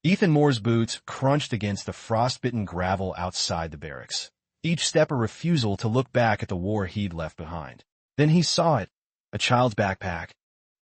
Ethan Moore's boots crunched against the frostbitten gravel outside the barracks, each step a refusal to look back at the war he'd left behind. Then he saw it, a child's backpack,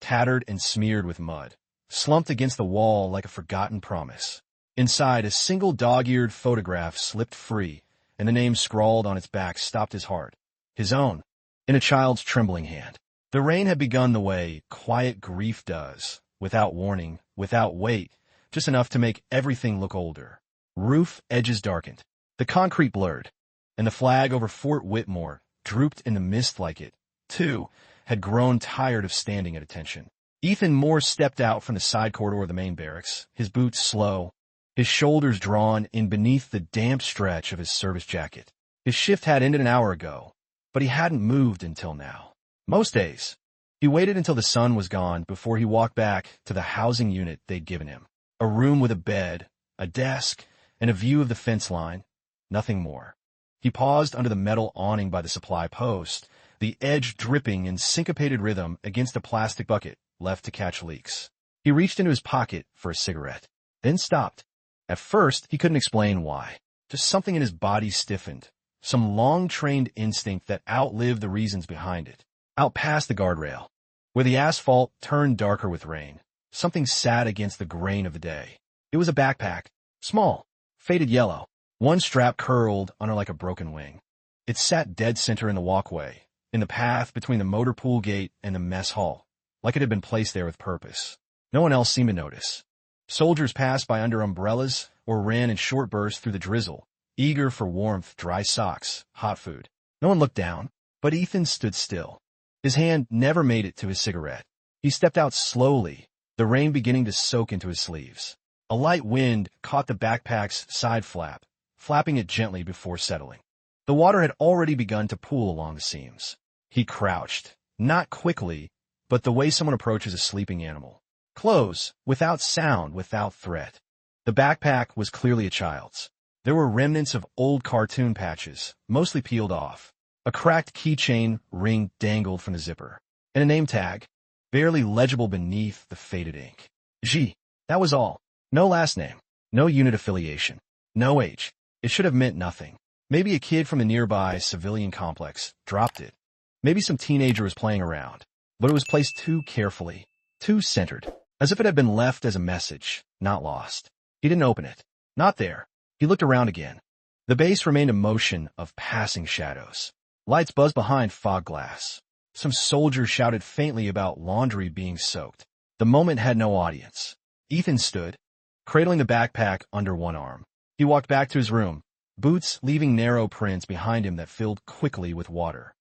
tattered and smeared with mud, slumped against the wall like a forgotten promise. Inside, a single dog-eared photograph slipped free, and the name scrawled on its back stopped his heart. His own, in a child's trembling hand. The rain had begun the way quiet grief does, without warning, without weight, just enough to make everything look older. Roof edges darkened, the concrete blurred, and the flag over Fort Whitmore drooped in the mist like it, too, had grown tired of standing at attention. Ethan Moore stepped out from the side corridor of the main barracks, his boots slow, his shoulders drawn in beneath the damp stretch of his service jacket. His shift had ended an hour ago, but he hadn't moved until now. Most days, he waited until the sun was gone before he walked back to the housing unit they'd given him. A room with a bed, a desk, and a view of the fence line. Nothing more. He paused under the metal awning by the supply post, the edge dripping in syncopated rhythm against a plastic bucket left to catch leaks. He reached into his pocket for a cigarette, then stopped. At first, he couldn't explain why. Just something in his body stiffened, some long-trained instinct that outlived the reasons behind it. Out past the guardrail, where the asphalt turned darker with rain, something sat against the grain of the day. It was a backpack, small, faded yellow, one strap curled under like a broken wing. It sat dead center in the walkway, in the path between the motor pool gate and the mess hall, like it had been placed there with purpose. No one else seemed to notice. Soldiers passed by under umbrellas or ran in short bursts through the drizzle, eager for warmth, dry socks, hot food. No one looked down, but Ethan stood still. His hand never made it to his cigarette. He stepped out slowly, the rain beginning to soak into his sleeves. A light wind caught the backpack's side flap, flapping it gently before settling. The water had already begun to pool along the seams. He crouched, not quickly, but the way someone approaches a sleeping animal. Close, without sound, without threat. The backpack was clearly a child's. There were remnants of old cartoon patches, mostly peeled off. A cracked keychain ring dangled from the zipper, and a name tag, barely legible beneath the faded ink. G. That was all. No last name, no unit affiliation, no age. It should have meant nothing. Maybe a kid from the nearby civilian complex dropped it. Maybe some teenager was playing around, but it was placed too carefully, too centered, as if it had been left as a message, not lost. He didn't open it. Not there. He looked around again. The base remained a motion of passing shadows. Lights buzzed behind fog glass. Some soldiers shouted faintly about laundry being soaked. The moment had no audience. Ethan stood, cradling the backpack under one arm. He walked back to his room, boots leaving narrow prints behind him that filled quickly with water.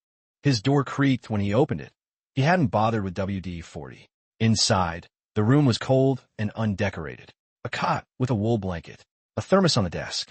His door creaked when he opened it. He hadn't bothered with WD-40. Inside, the room was cold and undecorated. A cot with a wool blanket, a thermos on the desk,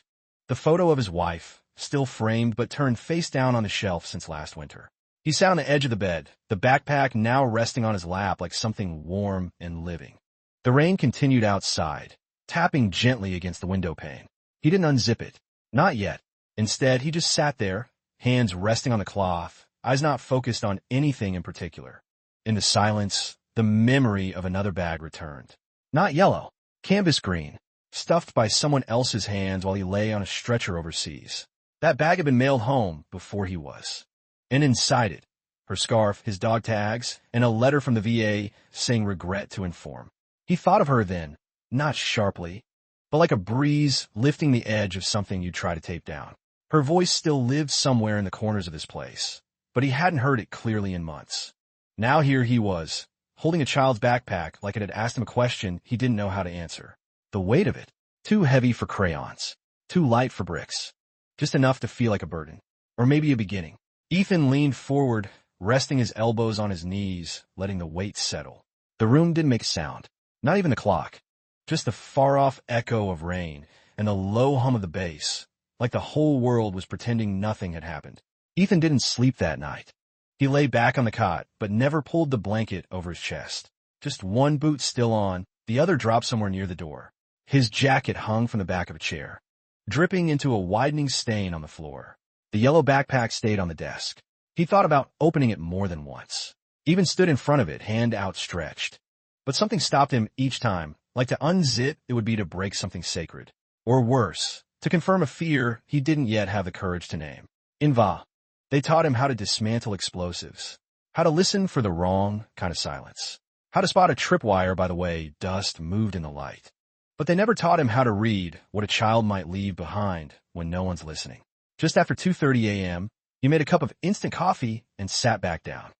the photo of his wife, still framed but turned face down on the shelf since last winter. He sat on the edge of the bed, the backpack now resting on his lap like something warm and living. The rain continued outside, tapping gently against the window pane. He didn't unzip it. Not yet. Instead, he just sat there, hands resting on the cloth, eyes not focused on anything in particular. In the silence, the memory of another bag returned. Not yellow, canvas green, stuffed by someone else's hands while he lay on a stretcher overseas. That bag had been mailed home before he was. And inside it, her scarf, his dog tags, and a letter from the VA saying regret to inform. He thought of her then, not sharply, but like a breeze lifting the edge of something you'd try to tape down. Her voice still lived somewhere in the corners of this place, but he hadn't heard it clearly in months. Now here he was, holding a child's backpack like it had asked him a question he didn't know how to answer. The weight of it, too heavy for crayons, too light for bricks, just enough to feel like a burden, or maybe a beginning. Ethan leaned forward, resting his elbows on his knees, letting the weight settle. The room didn't make a sound, not even the clock, just the far-off echo of rain and the low hum of the bass, like the whole world was pretending nothing had happened. Ethan didn't sleep that night. He lay back on the cot, but never pulled the blanket over his chest. Just one boot still on, the other dropped somewhere near the door. His jacket hung from the back of a chair, dripping into a widening stain on the floor. The yellow backpack stayed on the desk. He thought about opening it more than once, even stood in front of it, hand outstretched. But something stopped him each time, Like to unzip, it would be to break something sacred. Or worse, to confirm a fear he didn't yet have the courage to name. In Va, they taught him how to dismantle explosives, how to listen for the wrong kind of silence, how to spot a tripwire by the way dust moved in the light. But they never taught him how to read what a child might leave behind when no one's listening. Just after 2:30 a.m., he made a cup of instant coffee and sat back down.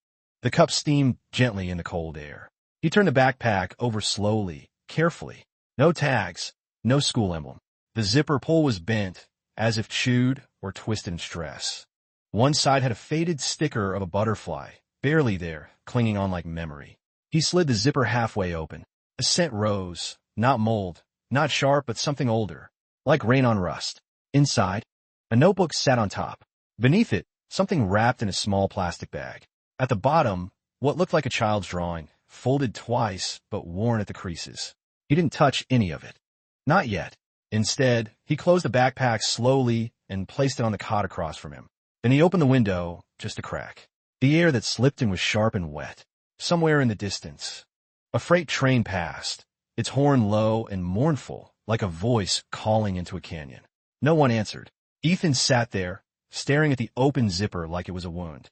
The cup steamed gently in the cold air. He turned the backpack over slowly, carefully. No tags, no school emblem. The zipper pull was bent, as if chewed or twisted in stress. One side had a faded sticker of a butterfly, barely there, clinging on like memory. He slid the zipper halfway open. A scent rose, not mold, not sharp, but something older, like rain on rust. Inside, a notebook sat on top. Beneath it, something wrapped in a small plastic bag. At the bottom, what looked like a child's drawing, folded twice but worn at the creases. He didn't touch any of it. Not yet. Instead, he closed the backpack slowly and placed it on the cot across from him. Then he opened the window, just a crack. The air that slipped in was sharp and wet. Somewhere in the distance, a freight train passed, its horn low and mournful, like a voice calling into a canyon. No one answered. Ethan sat there, staring at the open zipper like it was a wound.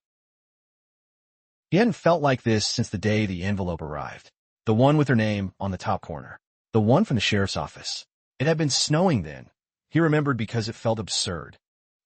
He hadn't felt like this since the day the envelope arrived. The one with her name on the top corner. The one from the sheriff's office. It had been snowing then. He remembered because it felt absurd.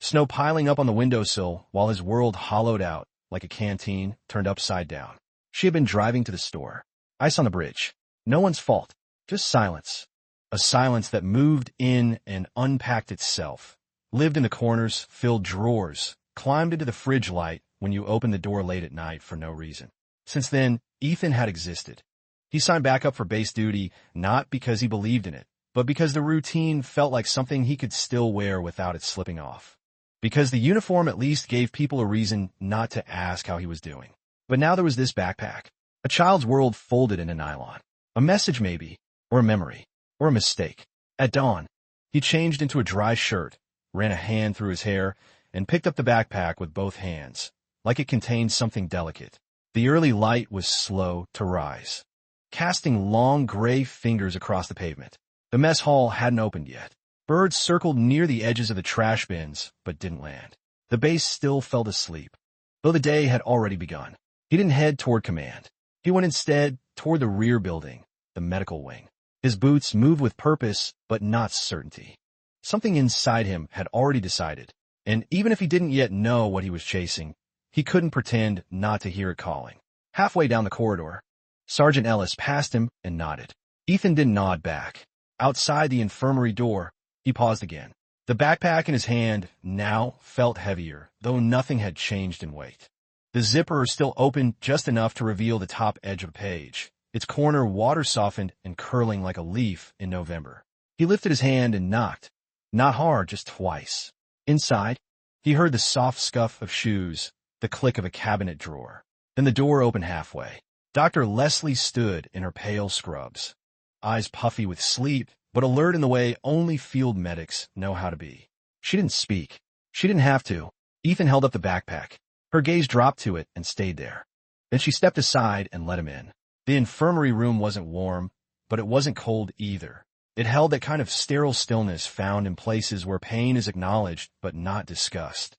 Snow piling up on the windowsill while his world hollowed out like a canteen turned upside down. She had been driving to the store. Ice on the bridge. No one's fault. Just silence. A silence that moved in and unpacked itself. Lived in the corners, filled drawers, climbed into the fridge light when you opened the door late at night for no reason. Since then, Ethan had existed. He signed back up for base duty not because he believed in it, but because the routine felt like something he could still wear without it slipping off. Because the uniform at least gave people a reason not to ask how he was doing. But now there was this backpack. A child's world folded into nylon. A message maybe, or a memory, or a mistake. At dawn, he changed into a dry shirt, ran a hand through his hair, and picked up the backpack with both hands, like it contained something delicate. The early light was slow to rise, casting long gray fingers across the pavement. The mess hall hadn't opened yet. Birds circled near the edges of the trash bins, but didn't land. The base still fell asleep, though the day had already begun. He didn't head toward command. He went instead toward the rear building, the medical wing. His boots moved with purpose, but not certainty. Something inside him had already decided, and even if he didn't yet know what he was chasing, he couldn't pretend not to hear it calling. Halfway down the corridor, Sergeant Ellis passed him and nodded. Ethan didn't nod back. Outside the infirmary door, he paused again. The backpack in his hand now felt heavier, though nothing had changed in weight. The zipper still open just enough to reveal the top edge of a page, its corner water-softened and curling like a leaf in November. He lifted his hand and knocked. Not hard, just twice. Inside, he heard the soft scuff of shoes, the click of a cabinet drawer. Then the door opened halfway. Dr. Leslie stood in her pale scrubs, eyes puffy with sleep, but alert in the way only field medics know how to be. She didn't speak. She didn't have to. Ethan held up the backpack. Her gaze dropped to it and stayed there. Then she stepped aside and let him in. The infirmary room wasn't warm, but it wasn't cold either. It held that kind of sterile stillness found in places where pain is acknowledged but not discussed.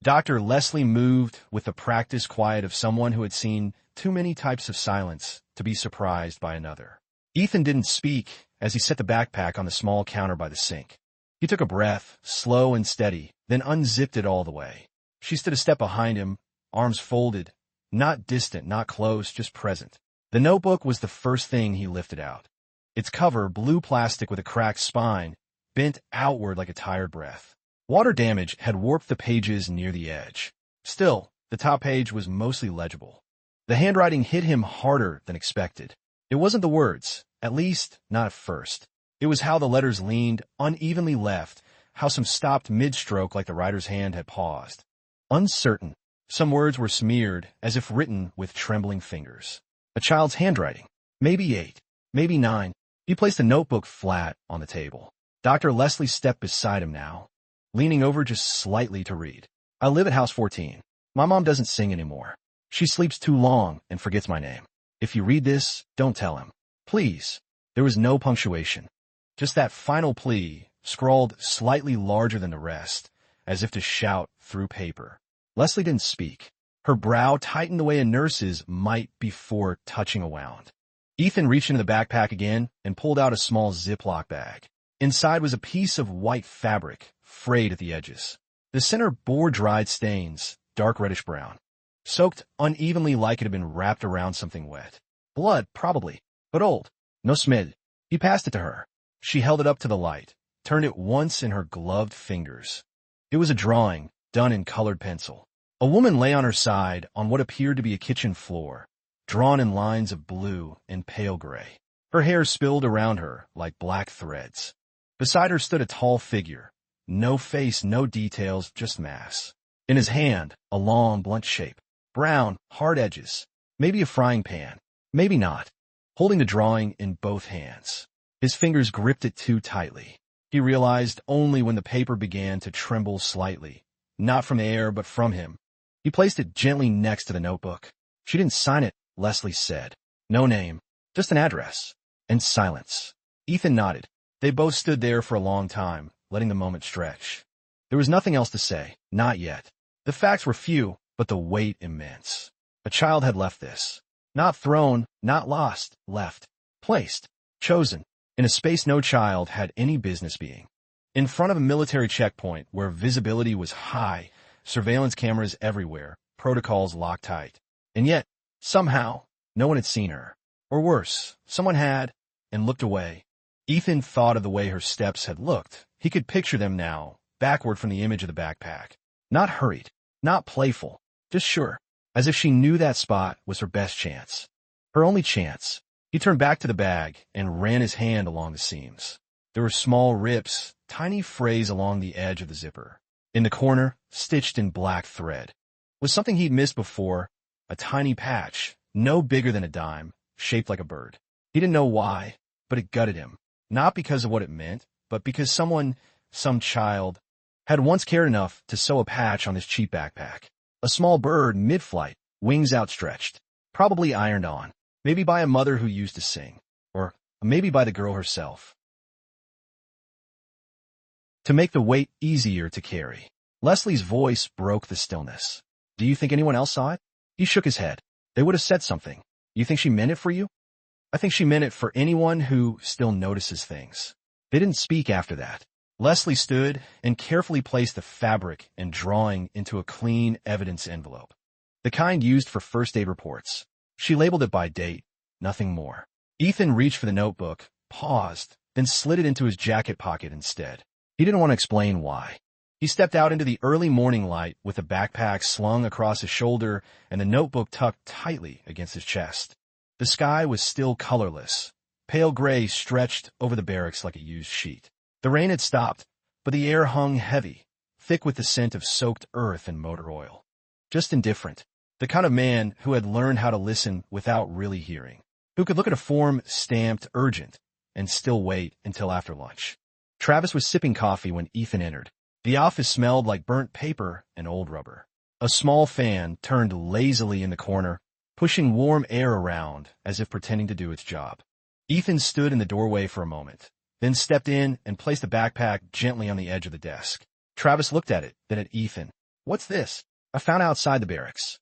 Dr. Leslie moved with the practiced quiet of someone who had seen too many types of silence to be surprised by another. Ethan didn't speak as he set the backpack on the small counter by the sink. He took a breath, slow and steady, then unzipped it all the way. She stood a step behind him, arms folded, not distant, not close, just present. The notebook was the first thing he lifted out. Its cover, blue plastic with a cracked spine, bent outward like a tired breath. Water damage had warped the pages near the edge. Still, the top page was mostly legible. The handwriting hit him harder than expected. It wasn't the words, at least not at first. It was how the letters leaned, unevenly left, how some stopped mid-stroke like the writer's hand had paused. Uncertain, some words were smeared as if written with trembling fingers. A child's handwriting. Maybe 8, maybe 9. He placed the notebook flat on the table. Dr. Leslie stepped beside him now, leaning over just slightly to read. I live at house 14. My mom doesn't sing anymore. She sleeps too long and forgets my name. If you read this, don't tell him. Please. There was no punctuation. Just that final plea, scrawled slightly larger than the rest, as if to shout through paper. Leslie didn't speak. Her brow tightened the way a nurse's might before touching a wound. Ethan reached into the backpack again and pulled out a small Ziploc bag. Inside was a piece of white fabric, frayed at the edges. The center bore dried stains, dark reddish-brown, soaked unevenly like it had been wrapped around something wet. Blood, probably, but old. No smid. He passed it to her. She held it up to the light, turned it once in her gloved fingers. It was a drawing, done in colored pencil. A woman lay on her side on what appeared to be a kitchen floor, drawn in lines of blue and pale gray. Her hair spilled around her like black threads. Beside her stood a tall figure. No face, no details, just mass. In his hand, a long, blunt shape. Brown, hard edges. Maybe a frying pan. Maybe not. Holding the drawing in both hands. His fingers gripped it too tightly. He realized only when the paper began to tremble slightly. Not from the air, but from him. He placed it gently next to the notebook. She didn't sign it, Leslie said. No name. Just an address. And silence. Ethan nodded. They both stood there for a long time, letting the moment stretch. There was nothing else to say. Not yet. The facts were few, but the weight immense. A child had left this. Not thrown, not lost, left. Placed. Chosen. In a space no child had any business being. In front of a military checkpoint where visibility was high, surveillance cameras everywhere, protocols locked tight. And yet, somehow, no one had seen her. Or worse, someone had, and looked away. Ethan thought of the way her steps had looked. He could picture them now, backward from the image of the backpack. Not hurried, not playful, just sure, as if she knew that spot was her best chance. Her only chance. He turned back to the bag and ran his hand along the seams. There were small rips, tiny frays along the edge of the zipper. In the corner, stitched in black thread, was something he'd missed before, a tiny patch, no bigger than a dime, shaped like a bird. He didn't know why, but it gutted him. Not because of what it meant, but because someone, some child, had once cared enough to sew a patch on his cheap backpack. A small bird mid-flight, wings outstretched, probably ironed on, maybe by a mother who used to sing, or maybe by the girl herself. To make the weight easier to carry. Leslie's voice broke the stillness. Do you think anyone else saw it? He shook his head. They would have said something. You think she meant it for you? I think she meant it for anyone who still notices things. They didn't speak after that. Leslie stood and carefully placed the fabric and drawing into a clean evidence envelope. The kind used for first aid reports. She labeled it by date, nothing more. Ethan reached for the notebook, paused, then slid it into his jacket pocket instead. He didn't want to explain why. He stepped out into the early morning light with the backpack slung across his shoulder and the notebook tucked tightly against his chest. The sky was still colorless. Pale gray stretched over the barracks like a used sheet. The rain had stopped, but the air hung heavy, thick with the scent of soaked earth and motor oil. Just indifferent. The kind of man who had learned how to listen without really hearing. Who could look at a form stamped urgent and still wait until after lunch. Travis was sipping coffee when Ethan entered. The office smelled like burnt paper and old rubber. A small fan turned lazily in the corner, pushing warm air around as if pretending to do its job. Ethan stood in the doorway for a moment, then stepped in and placed the backpack gently on the edge of the desk. Travis looked at it, then at Ethan. What's this? I found outside the barracks.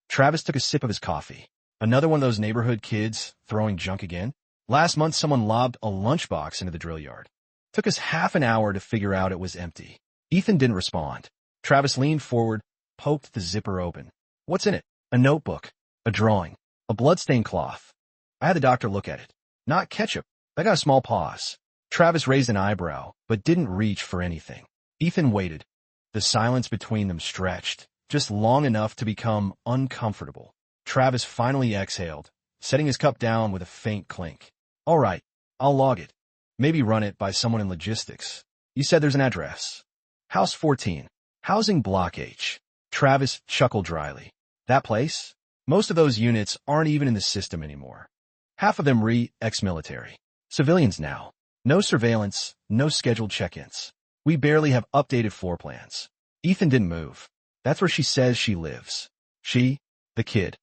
Travis took a sip of his coffee. Another one of those neighborhood kids throwing junk again? Last month someone lobbed a lunchbox into the drill yard. Took us half an hour to figure out it was empty. Ethan didn't respond. Travis leaned forward, poked the zipper open. What's in it? A notebook, a drawing, a bloodstained cloth. I had the doctor look at it. Not ketchup. I got a small pause. Travis raised an eyebrow, but didn't reach for anything. Ethan waited. The silence between them stretched, just long enough to become uncomfortable. Travis finally exhaled, setting his cup down with a faint clink. All right, I'll log it. Maybe run it by someone in logistics. You said there's an address. House 14. Housing Block H. Travis chuckled dryly. That place? Most of those units aren't even in the system anymore. Half of them ex-military. Civilians now. No surveillance, no scheduled check-ins. We barely have updated floor plans. Ethan didn't move. That's where she says she lives. She, the kid.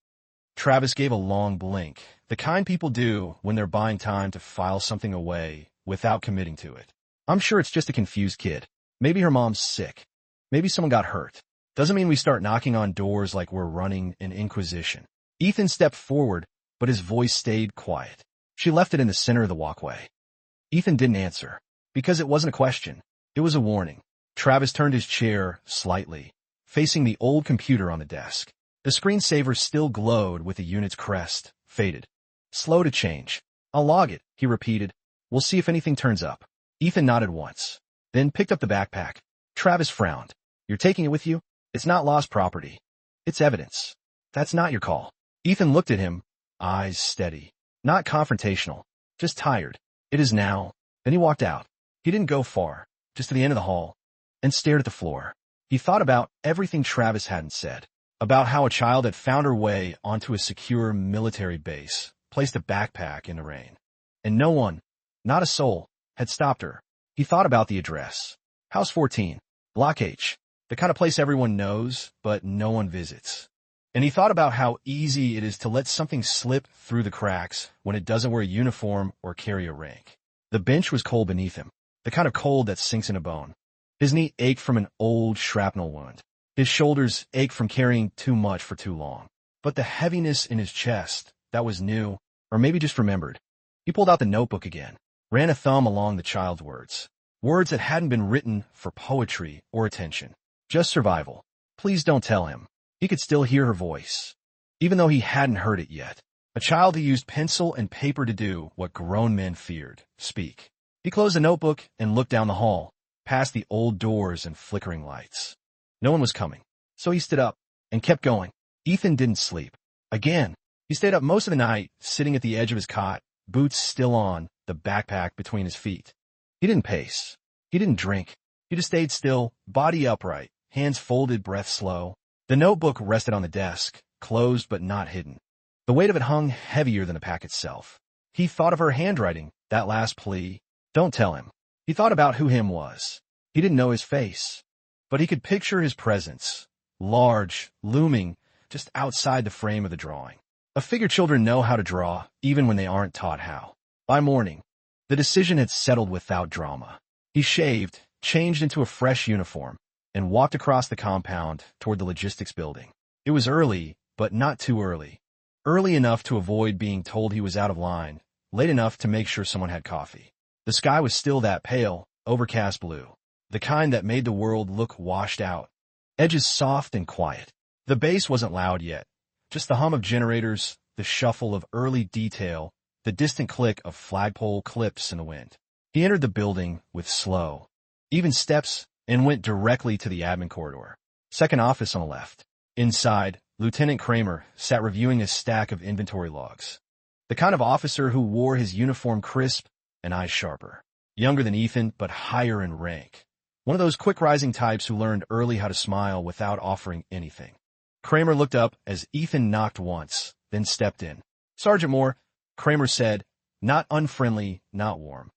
Travis gave a long blink, The kind people do when they're buying time to file something away without committing to it. I'm sure it's just a confused kid. Maybe her mom's sick. Maybe someone got hurt. Doesn't mean we start knocking on doors like we're running an inquisition. Ethan stepped forward, but his voice stayed quiet. She left it in the center of the walkway. Ethan didn't answer, because it wasn't a question. It was a warning. Travis turned his chair slightly, facing the old computer on the desk. The screensaver still glowed with the unit's crest, faded. Slow to change. I'll log it, he repeated. We'll see if anything turns up. Ethan nodded once, then picked up the backpack. Travis frowned. You're taking it with you? It's not lost property. It's evidence. That's not your call. Ethan looked at him, eyes steady. Not confrontational, just tired. It is now. Then he walked out. He didn't go far, just to the end of the hall, and stared at the floor. He thought about everything Travis hadn't said, about how a child had found her way onto a secure military base, placed a backpack in the rain, and no one, not a soul, had stopped her. He thought about the address. House 14, Block H, the kind of place everyone knows, but no one visits. And he thought about how easy it is to let something slip through the cracks when it doesn't wear a uniform or carry a rank. The bench was cold beneath him, the kind of cold that sinks in a bone. His knee ached from an old shrapnel wound. His shoulders ached from carrying too much for too long. But the heaviness in his chest, that was new, or maybe just remembered. He pulled out the notebook again, ran a thumb along the child's words. Words that hadn't been written for poetry or attention. Just survival. Please don't tell him. He could still hear her voice, even though he hadn't heard it yet. A child who used pencil and paper to do what grown men feared, speak. He closed the notebook and looked down the hall, past the old doors and flickering lights. No one was coming, so he stood up and kept going. Ethan didn't sleep. Again, he stayed up most of the night, sitting at the edge of his cot, boots still on, the backpack between his feet. He didn't pace. He didn't drink. He just stayed still, body upright, hands folded, breath slow. The notebook rested on the desk, closed but not hidden. The weight of it hung heavier than the pack itself. He thought of her handwriting, that last plea. Don't tell him. He thought about who him was. He didn't know his face, but he could picture his presence, large, looming, just outside the frame of the drawing. A figure children know how to draw, even when they aren't taught how. By morning, the decision had settled without drama. He shaved, changed into a fresh uniform, and walked across the compound toward the logistics building. It was early, but not too early. Early enough to avoid being told he was out of line, late enough to make sure someone had coffee. The sky was still that pale, overcast blue, the kind that made the world look washed out. Edges soft and quiet. The bass wasn't loud yet, just the hum of generators, the shuffle of early detail, the distant click of flagpole clips in the wind. He entered the building with slow, even steps, and went directly to the admin corridor. Second office on the left. Inside, Lieutenant Kramer sat reviewing a stack of inventory logs. The kind of officer who wore his uniform crisp and eyes sharper. Younger than Ethan, but higher in rank. One of those quick-rising types who learned early how to smile without offering anything. Kramer looked up as Ethan knocked once, then stepped in. Sergeant Moore, Kramer said, not unfriendly, not warm.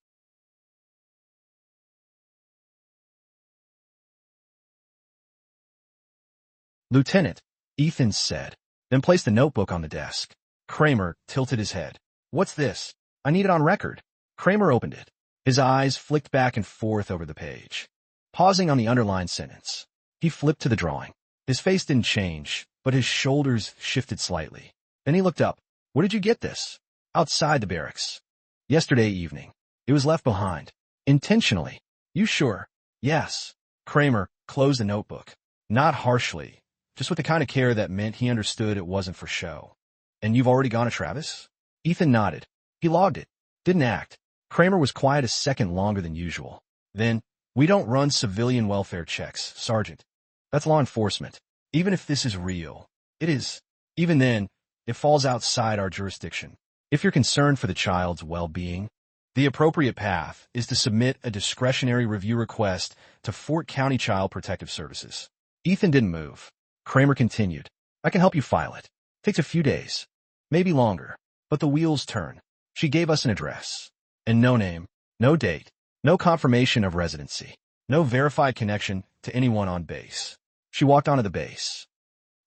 Lieutenant, Ethan said, then placed the notebook on the desk. Kramer tilted his head. What's this? I need it on record. Kramer opened it. His eyes flicked back and forth over the page. Pausing on the underlined sentence, he flipped to the drawing. His face didn't change, but his shoulders shifted slightly. Then he looked up. Where did you get this? Outside the barracks. Yesterday evening. It was left behind. Intentionally. You sure? Yes. Kramer closed the notebook. Not harshly, just with the kind of care that meant he understood it wasn't for show. And you've already gone to Travis? Ethan nodded. He logged it. Didn't act. Kramer was quiet a second longer than usual. Then, we don't run civilian welfare checks, Sergeant. That's law enforcement. Even if this is real, it is. Even then, it falls outside our jurisdiction. If you're concerned for the child's well-being, the appropriate path is to submit a discretionary review request to Fort County Child Protective Services. Ethan didn't move. Kramer continued. I can help you file it. Takes a few days. Maybe longer. But the wheels turn. She gave us an address. And no name, no date, no confirmation of residency, no verified connection to anyone on base. She walked onto the base.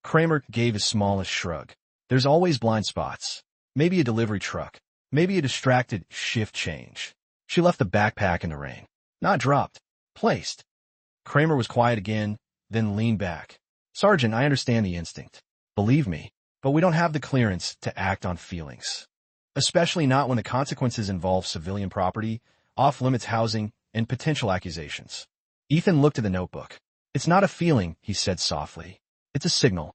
Kramer gave his smallest shrug. There's always blind spots. Maybe a delivery truck. Maybe a distracted shift change. She left the backpack in the rain. Not dropped. Placed. Kramer was quiet again, then leaned back. Sergeant, I understand the instinct. Believe me, but we don't have the clearance to act on feelings. Especially not when the consequences involve civilian property, off-limits housing, and potential accusations. Ethan looked at the notebook. It's not a feeling, he said softly. It's a signal.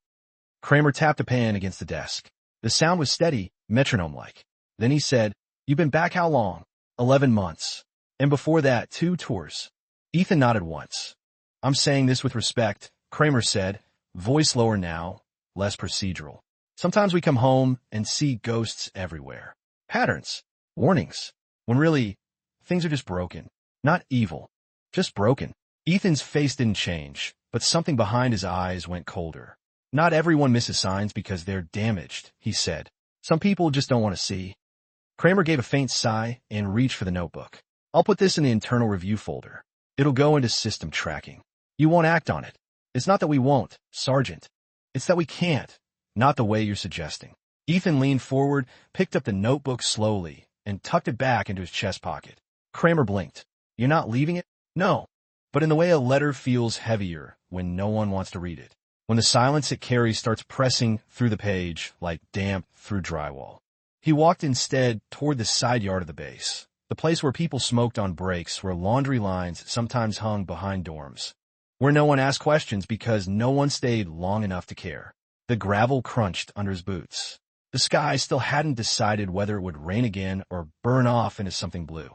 Kramer tapped a pen against the desk. The sound was steady, metronome-like. Then he said, You've been back how long? 11 months. And before that, 2 tours. Ethan nodded once. I'm saying this with respect, Kramer said, voice lower now, less procedural. Sometimes we come home and see ghosts everywhere. Patterns. Warnings. When really, things are just broken. Not evil. Just broken. Ethan's face didn't change, but something behind his eyes went colder. Not everyone misses signs because they're damaged, he said. Some people just don't want to see. Kramer gave a faint sigh and reached for the notebook. I'll put this in the internal review folder. It'll go into system tracking. You won't act on it. It's not that we won't, Sergeant. It's that we can't. Not the way you're suggesting. Ethan leaned forward, picked up the notebook slowly, and tucked it back into his chest pocket. Kramer blinked. You're not leaving it? No. But in the way a letter feels heavier when no one wants to read it. When the silence it carries starts pressing through the page like damp through drywall. He walked instead toward the side yard of the base, the place where people smoked on breaks, where laundry lines sometimes hung behind dorms, where no one asked questions because no one stayed long enough to care. The gravel crunched under his boots. The sky still hadn't decided whether it would rain again or burn off into something blue.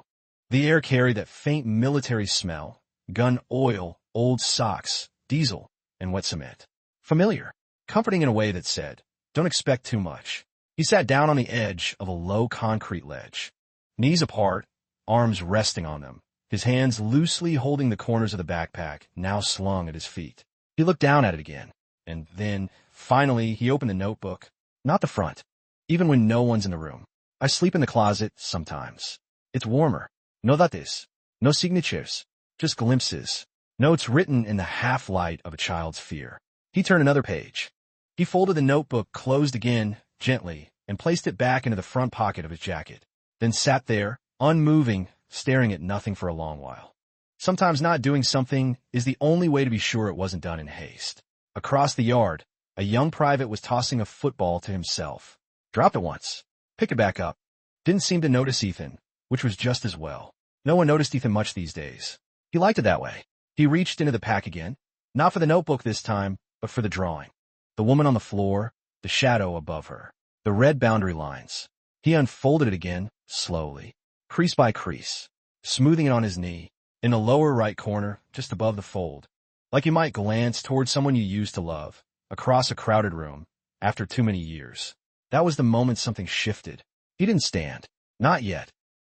The air carried that faint military smell, gun oil, old socks, diesel, and wet cement. Familiar, comforting in a way that said, don't expect too much. He sat down on the edge of a low concrete ledge, knees apart, arms resting on them, his hands loosely holding the corners of the backpack, now slung at his feet. He looked down at it again, and then, finally, he opened the notebook. Not the front, even when no one's in the room. I sleep in the closet sometimes. It's warmer. No dates, no signatures, just glimpses, notes written in the half-light of a child's fear. He turned another page. He folded the notebook closed again, gently, and placed it back into the front pocket of his jacket, then sat there, unmoving, staring at nothing for a long while. Sometimes not doing something is the only way to be sure it wasn't done in haste. Across the yard, a young private was tossing a football to himself. Dropped it once. Pick it back up. Didn't seem to notice Ethan, which was just as well. No one noticed Ethan much these days. He liked it that way. He reached into the pack again, not for the notebook this time, but for the drawing. The woman on the floor, the shadow above her, the red boundary lines. He unfolded it again, slowly, crease by crease, smoothing it on his knee, in the lower right corner, just above the fold, like you might glance toward someone you used to love, across a crowded room, after too many years. That was the moment something shifted. He didn't stand. Not yet.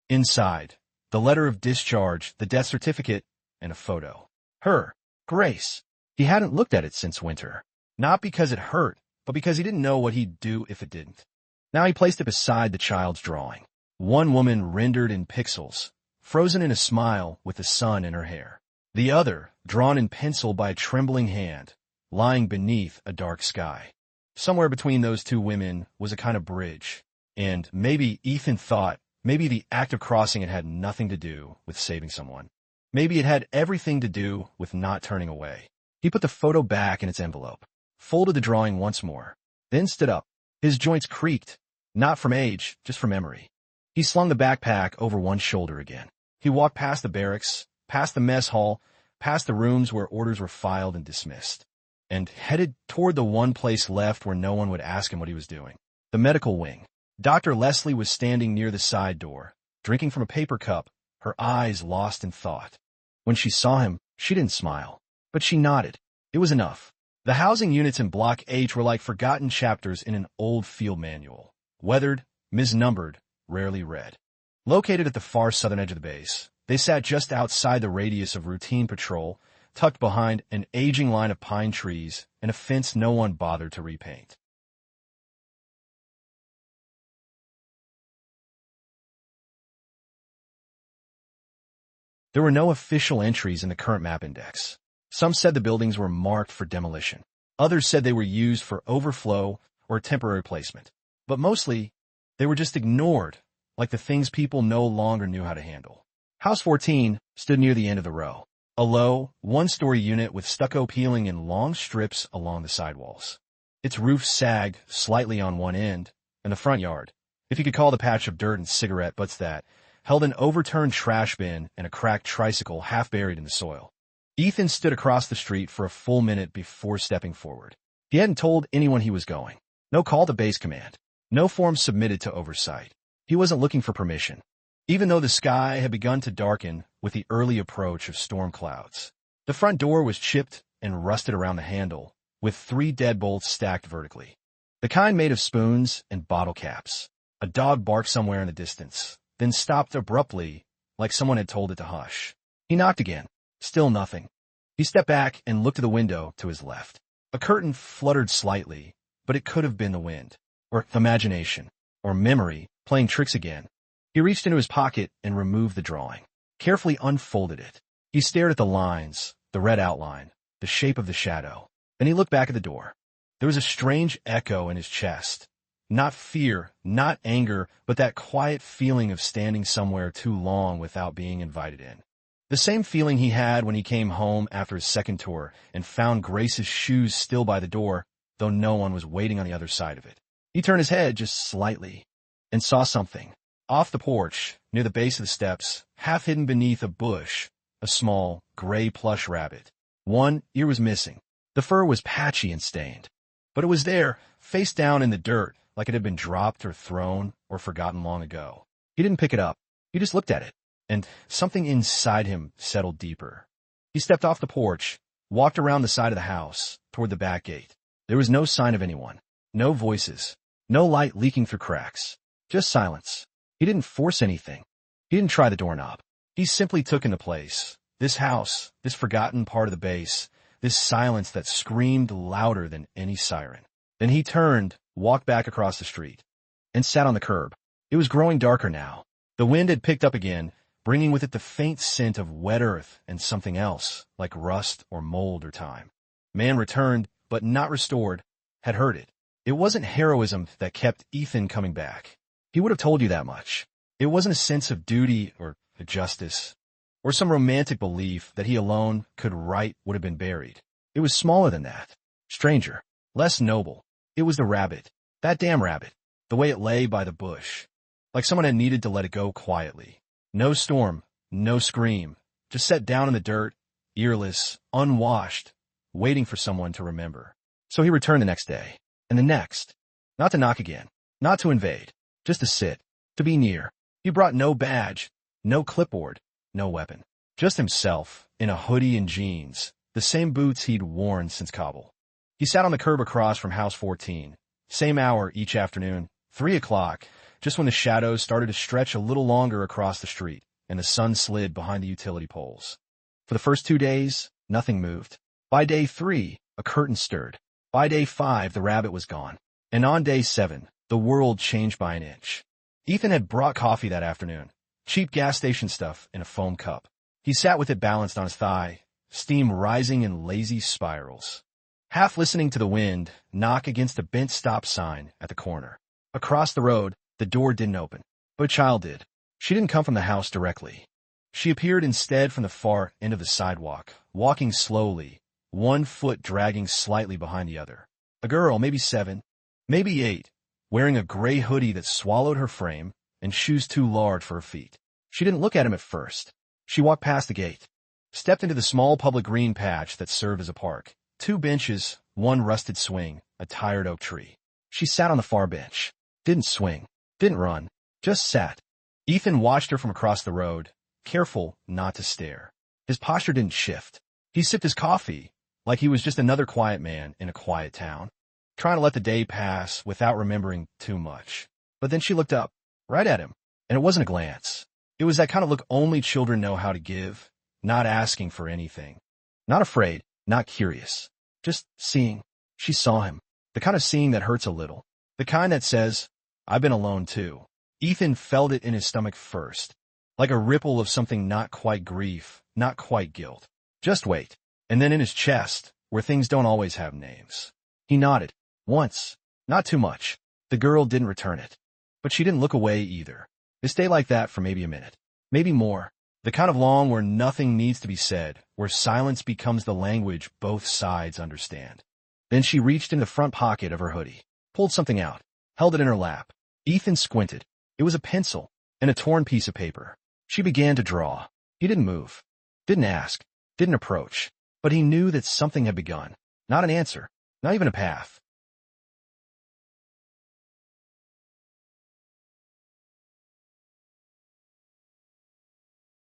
Inside, the letter of discharge, the death certificate, and a photo. Her. Grace. He hadn't looked at it since winter. Not because it hurt, but because he didn't know what he'd do if it didn't. Now he placed it beside the child's drawing. One woman rendered in pixels, frozen in a smile with the sun in her hair. The other, drawn in pencil by a trembling hand, lying beneath a dark sky. Somewhere between those two women was a kind of bridge, and maybe Ethan thought maybe the act of crossing it had nothing to do with saving someone. Maybe it had everything to do with not turning away. He put the photo back in its envelope, folded the drawing once more, then stood up. His joints creaked, not from age, just from memory. He slung the backpack over one shoulder again. He walked past the barracks, past the mess hall, past the rooms where orders were filed and dismissed, and headed toward the one place left where no one would ask him what he was doing. The medical wing. Dr. Leslie was standing near the side door, drinking from a paper cup, her eyes lost in thought. When she saw him, she didn't smile, but she nodded. It was enough. The housing units in Block H were like forgotten chapters in an old field manual, weathered, misnumbered, rarely read. Located at the far southern edge of the base, they sat just outside the radius of routine patrol, tucked behind an aging line of pine trees and a fence no one bothered to repaint. There were no official entries in the current map index. Some said the buildings were marked for demolition. Others said they were used for overflow or temporary placement. But mostly, They were just ignored, like the things people no longer knew how to handle. House 14 stood near the end of the row, a low, one-story unit with stucco peeling in long strips along the sidewalls. Its roof sagged slightly on one end, and the front yard, if you could call the patch of dirt and cigarette butts that, held an overturned trash bin and a cracked tricycle half buried in the soil. Ethan stood across the street for a full minute before stepping forward. He hadn't told anyone he was going. No call to base command. No form submitted to oversight. He wasn't looking for permission, even though the sky had begun to darken with the early approach of storm clouds. The front door was chipped and rusted around the handle, with 3 deadbolts stacked vertically. The kind made of spoons and bottle caps. A dog barked somewhere in the distance, then stopped abruptly, like someone had told it to hush. He knocked again. Still nothing. He stepped back and looked to the window to his left. A curtain fluttered slightly, but it could have been the wind, or imagination, or memory, playing tricks again. He reached into his pocket and removed the drawing, carefully unfolded it. He stared at the lines, the red outline, the shape of the shadow. Then he looked back at the door. There was a strange echo in his chest. Not fear, not anger, but that quiet feeling of standing somewhere too long without being invited in. The same feeling he had when he came home after his second tour and found Grace's shoes still by the door, though no one was waiting on the other side of it. He turned his head just slightly and saw something. Off the porch, near the base of the steps, half hidden beneath a bush, a small, gray plush rabbit. One ear was missing. The fur was patchy and stained. But it was there, face down in the dirt, like it had been dropped or thrown or forgotten long ago. He didn't pick it up. He just looked at it, and something inside him settled deeper. He stepped off the porch, walked around the side of the house, toward the back gate. There was no sign of anyone, no voices, no light leaking through cracks, just silence. He didn't force anything. He didn't try the doorknob. He simply took in the place, this house, this forgotten part of the base, this silence that screamed louder than any siren. Then he turned, walked back across the street, and sat on the curb. It was growing darker now. The wind had picked up again, bringing with it the faint scent of wet earth and something else, like rust or mold or time. Man returned, but not restored, had heard it. It wasn't heroism that kept Ethan coming back. He would have told you that much. It wasn't a sense of duty or justice, or some romantic belief that he alone could right what had been buried. It was smaller than that, stranger, less noble. It was the rabbit, that damn rabbit, the way it lay by the bush, like someone had needed to let it go quietly. No storm, no scream, just set down in the dirt, earless, unwashed, waiting for someone to remember. So he returned the next day, and the next, not to knock again, not to invade, just to sit, to be near. He brought no badge, no clipboard, no weapon, just himself, in a hoodie and jeans, the same boots he'd worn since Kabul. He sat on the curb across from House 14, same hour each afternoon, 3 o'clock, just when the shadows started to stretch a little longer across the street and the sun slid behind the utility poles. For the first 2 days, nothing moved. By day 3, a curtain stirred. By day 5, the rabbit was gone. And on day 7, the world changed by an inch. Ethan had brought coffee that afternoon, cheap gas station stuff in a foam cup. He sat with it balanced on his thigh, steam rising in lazy spirals. Half listening to the wind knock against a bent stop sign at the corner. Across the road, the door didn't open, but a child did. She didn't come from the house directly. She appeared instead from the far end of the sidewalk, walking slowly, one foot dragging slightly behind the other. A girl, maybe 7, maybe 8, wearing a gray hoodie that swallowed her frame and shoes too large for her feet. She didn't look at him at first. She walked past the gate, stepped into the small public green patch that served as a park. 2 benches, 1 rusted swing, a tired oak tree. She sat on the far bench. Didn't swing. Didn't run. Just sat. Ethan watched her from across the road, careful not to stare. His posture didn't shift. He sipped his coffee, like he was just another quiet man in a quiet town, trying to let the day pass without remembering too much. But then she looked up, right at him, and it wasn't a glance. It was that kind of look only children know how to give, not asking for anything. Not afraid, not curious. Just seeing. She saw him. The kind of seeing that hurts a little. The kind that says, I've been alone too. Ethan felt it in his stomach first, like a ripple of something not quite grief, not quite guilt. Just wait. And then in his chest, where things don't always have names. He nodded. Once. Not too much. The girl didn't return it. But she didn't look away either. They stayed like that for maybe a minute. Maybe more. The kind of long where nothing needs to be said, where silence becomes the language both sides understand. Then she reached in the front pocket of her hoodie, pulled something out, held it in her lap. Ethan squinted. It was a pencil and a torn piece of paper. She began to draw. He didn't move, didn't ask, didn't approach, but he knew that something had begun. Not an answer, not even a path.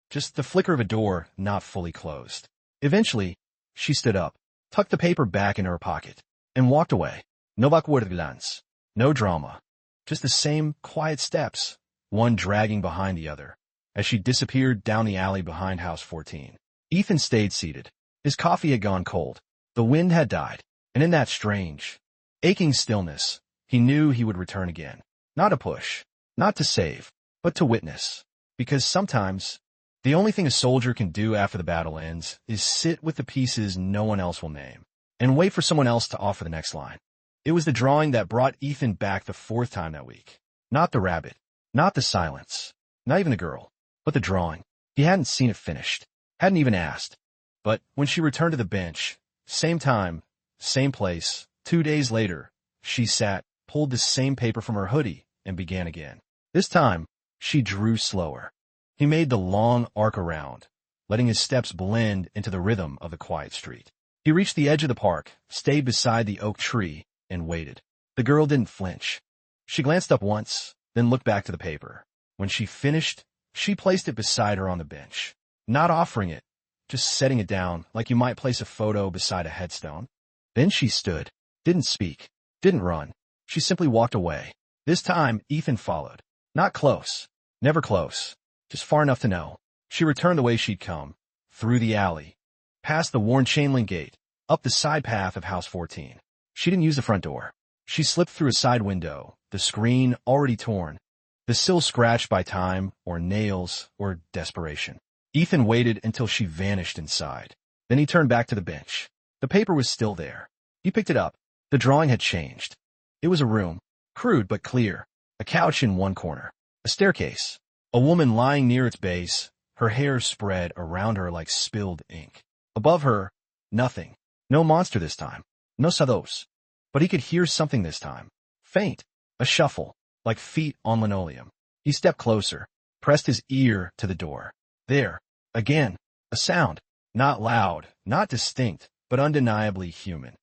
Just the flicker of a door not fully closed. Eventually, she stood up, tucked the paper back into her pocket, and walked away. No vacuerdas, no drama, just the same quiet steps, one dragging behind the other, as she disappeared down the alley behind House 14. Ethan stayed seated. His coffee had gone cold. The wind had died, and in that strange, aching stillness, he knew he would return again. Not to push, not to save, but to witness. Because sometimes, the only thing a soldier can do after the battle ends is sit with the pieces no one else will name, and wait for someone else to offer the next line. It was the drawing that brought Ethan back the fourth time that week. Not the rabbit, not the silence, not even the girl, but the drawing. He hadn't seen it finished, hadn't even asked. But when she returned to the bench, same time, same place, 2 days later, she sat, pulled the same paper from her hoodie, and began again. This time, she drew slower. He made the long arc around, letting his steps blend into the rhythm of the quiet street. He reached the edge of the park, stayed beside the oak tree, and waited. The girl didn't flinch. She glanced up once, then looked back to the paper. When she finished, she placed it beside her on the bench, not offering it, just setting it down like you might place a photo beside a headstone. Then she stood, didn't speak, didn't run. She simply walked away. This time, Ethan followed. Not close, never close, just far enough to know. She returned the way she'd come, through the alley, past the worn chain-link gate, up the side path of House 14. She didn't use the front door. She slipped through a side window, the screen already torn, the sill scratched by time, or nails, or desperation. Ethan waited until she vanished inside. Then he turned back to the bench. The paper was still there. He picked it up. The drawing had changed. It was a room, crude but clear, a couch in one corner, a staircase, a woman lying near its base, her hair spread around her like spilled ink. Above her, nothing. No monster this time. No shadows. But he could hear something this time. Faint. A shuffle, like feet on linoleum. He stepped closer, pressed his ear to the door. There, again, a sound. Not loud, not distinct, but undeniably human.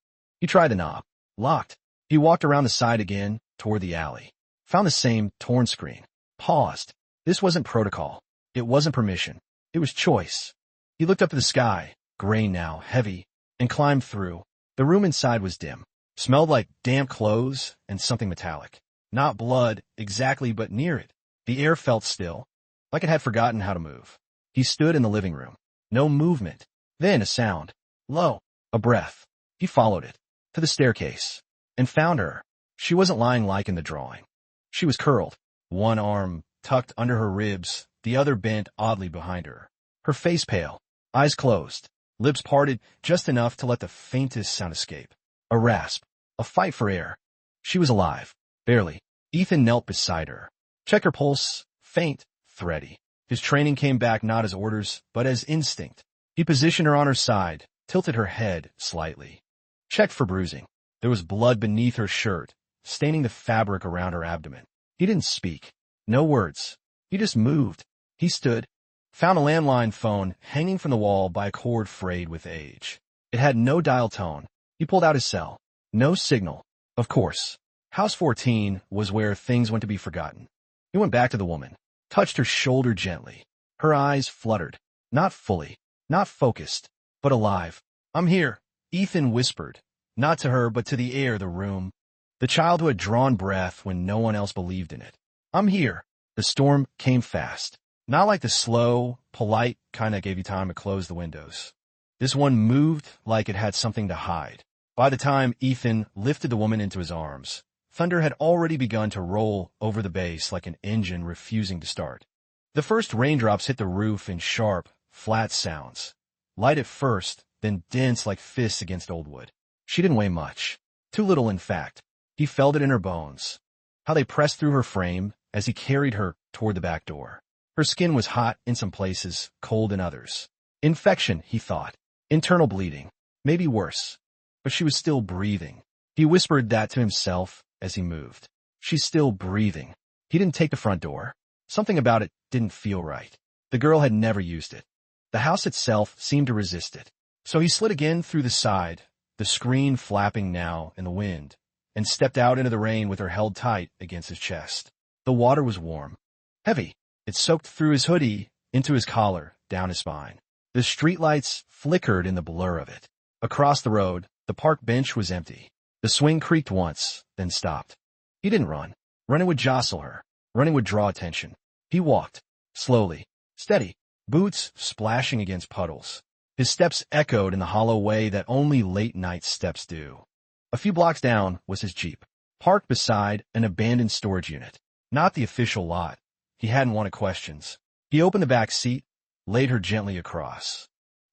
He tried the knob. Locked. He walked around the side again, toward the alley. Found the same torn screen. Paused. This wasn't protocol. It wasn't permission. It was choice. He looked up at the sky, gray now, heavy, and climbed through. The room inside was dim. Smelled like damp clothes and something metallic. Not blood, exactly, but near it. The air felt still, like it had forgotten how to move. He stood in the living room. No movement. Then a sound. Low. A breath. He followed it. To the staircase. And found her. She wasn't lying like in the drawing. She was curled. One arm tucked under her ribs, the other bent oddly behind her. Her face pale. Eyes closed. Lips parted just enough to let the faintest sound escape. A rasp. A fight for air. She was alive. Barely. Ethan knelt beside her. Checked her pulse. Faint. Thready. His training came back not as orders, but as instinct. He positioned her on her side, tilted her head slightly. Checked for bruising. There was blood beneath her shirt, staining the fabric around her abdomen. He didn't speak. No words. He just moved. He stood. Found a landline phone hanging from the wall by a cord frayed with age. It had no dial tone. He pulled out his cell. No signal. Of course. House 14 was where things went to be forgotten. He went back to the woman, touched her shoulder gently. Her eyes fluttered. Not fully. Not focused. But alive. "I'm here," Ethan whispered. Not to her, but to the air, the room. The child who had drawn breath when no one else believed in it. "I'm here." The storm came fast. Not like the slow, polite kind that gave you time to close the windows. This one moved like it had something to hide. By the time Ethan lifted the woman into his arms, thunder had already begun to roll over the base like an engine refusing to start. The first raindrops hit the roof in sharp, flat sounds. Light at first, then dense like fists against old wood. She didn't weigh much. Too little, in fact. He felt it in her bones. How they pressed through her frame, as he carried her toward the back door. Her skin was hot in some places, cold in others. Infection, he thought. Internal bleeding. Maybe worse. But she was still breathing. He whispered that to himself as he moved. She's still breathing. He didn't take the front door. Something about it didn't feel right. The girl had never used it. The house itself seemed to resist it. So he slid again through the side, the screen flapping now in the wind, and stepped out into the rain with her held tight against his chest. The water was warm. Heavy. It soaked through his hoodie, into his collar, down his spine. The streetlights flickered in the blur of it. Across the road, the park bench was empty. The swing creaked once, then stopped. He didn't run. Running would jostle her. Running would draw attention. He walked. Slowly. Steady. Boots splashing against puddles. His steps echoed in the hollow way that only late-night steps do. A few blocks down was his Jeep, parked beside an abandoned storage unit. Not the official lot. He hadn't wanted questions. He opened the back seat, laid her gently across.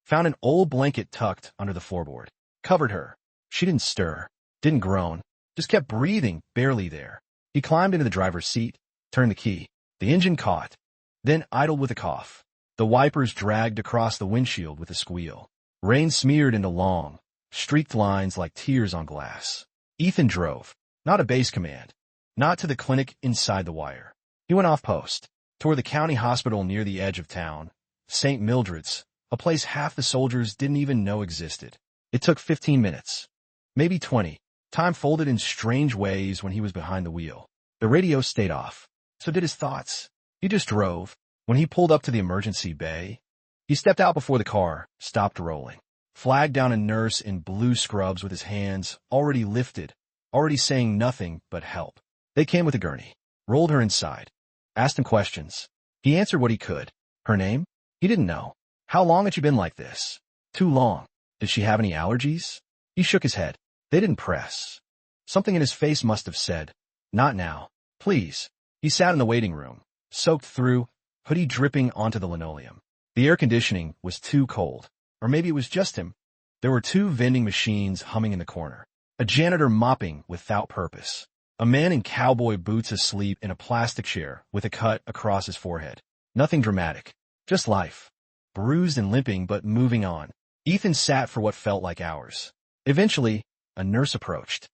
Found an old blanket tucked under the floorboard. Covered her. She didn't stir. Didn't groan. Just kept breathing, barely there. He climbed into the driver's seat, turned the key. The engine caught, then idled with a cough. The wipers dragged across the windshield with a squeal. Rain smeared into long, streaked lines like tears on glass. Ethan drove. Not a base command. Not to the clinic inside the wire. He went off post, toward the county hospital near the edge of town, St. Mildred's, a place half the soldiers didn't even know existed. It took 15 minutes. Maybe 20. Time folded in strange ways when he was behind the wheel. The radio stayed off. So did his thoughts. He just drove. When he pulled up to the emergency bay, he stepped out before the car, stopped rolling. Flagged down a nurse in blue scrubs with his hands already lifted, already saying nothing but help. They came with a gurney, rolled her inside, asked him questions. He answered what he could. Her name? He didn't know. How long had she been like this? Too long. Did she have any allergies? He shook his head. They didn't press. Something in his face must have said, "Not now. Please." He sat in the waiting room, soaked through, hoodie dripping onto the linoleum. The air conditioning was too cold. Or maybe it was just him. There were 2 vending machines humming in the corner. A janitor mopping without purpose. A man in cowboy boots asleep in a plastic chair with a cut across his forehead. Nothing dramatic. Just life. Bruised and limping, but moving on. Ethan sat for what felt like hours. Eventually, a nurse approached.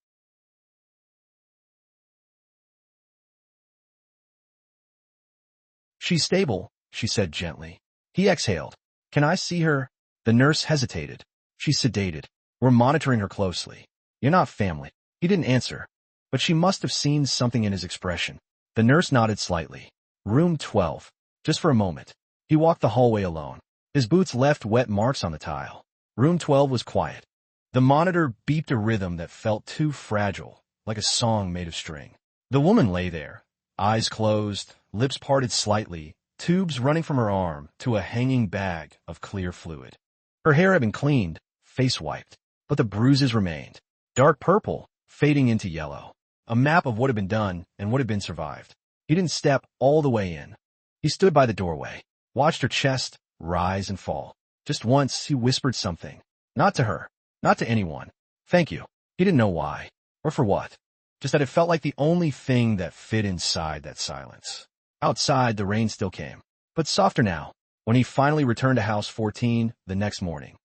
"She's stable," she said gently. He exhaled. "Can I see her?" The nurse hesitated. "She's sedated. We're monitoring her closely. You're not family." He didn't answer, but she must have seen something in his expression. The nurse nodded slightly. Room 12. Just for a moment. He walked the hallway alone. His boots left wet marks on the tile. Room 12 was quiet. The monitor beeped a rhythm that felt too fragile, like a song made of string. The woman lay there, eyes closed, lips parted slightly, tubes running from her arm to a hanging bag of clear fluid. Her hair had been cleaned, face wiped, but the bruises remained. Dark purple, fading into yellow. A map of what had been done and what had been survived. He didn't step all the way in. He stood by the doorway, watched her chest rise and fall. Just once he whispered something. Not to her, not to anyone. Thank you. He didn't know why, or for what. Just that it felt like the only thing that fit inside that silence. Outside, the rain still came, but softer now, when he finally returned to House 14 the next morning.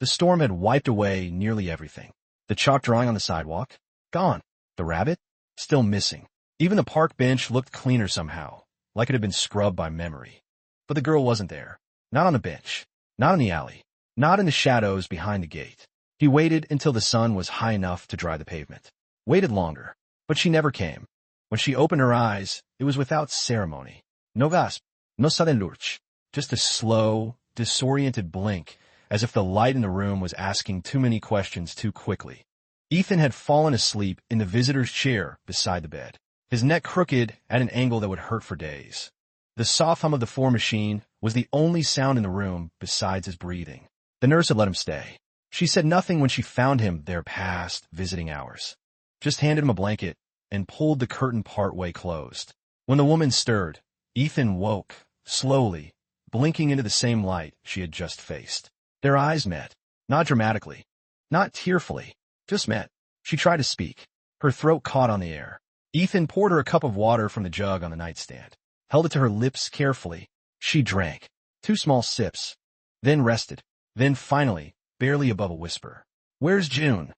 The storm had wiped away nearly everything. The chalk drawing on the sidewalk? Gone. The rabbit? Still missing. Even the park bench looked cleaner somehow, like it had been scrubbed by memory. But the girl wasn't there. Not on the bench. Not in the alley. Not in the shadows behind the gate. He waited until the sun was high enough to dry the pavement. Waited longer. But she never came. When she opened her eyes, it was without ceremony. No gasp. No sudden lurch. Just a slow, disoriented blink, as if the light in the room was asking too many questions too quickly. Ethan had fallen asleep in the visitor's chair beside the bed, his neck crooked at an angle that would hurt for days. The soft hum of the floor machine was the only sound in the room besides his breathing. The nurse had let him stay. She said nothing when she found him there past visiting hours. Just handed him a blanket and pulled the curtain part-way closed. When the woman stirred, Ethan woke, slowly, blinking into the same light she had just faced. Their eyes met. Not dramatically. Not tearfully. Just met. She tried to speak. Her throat caught on the air. Ethan poured her a cup of water from the jug on the nightstand, held it to her lips carefully. She drank 2 small sips, then rested, then finally, barely above a whisper. "Where's June?"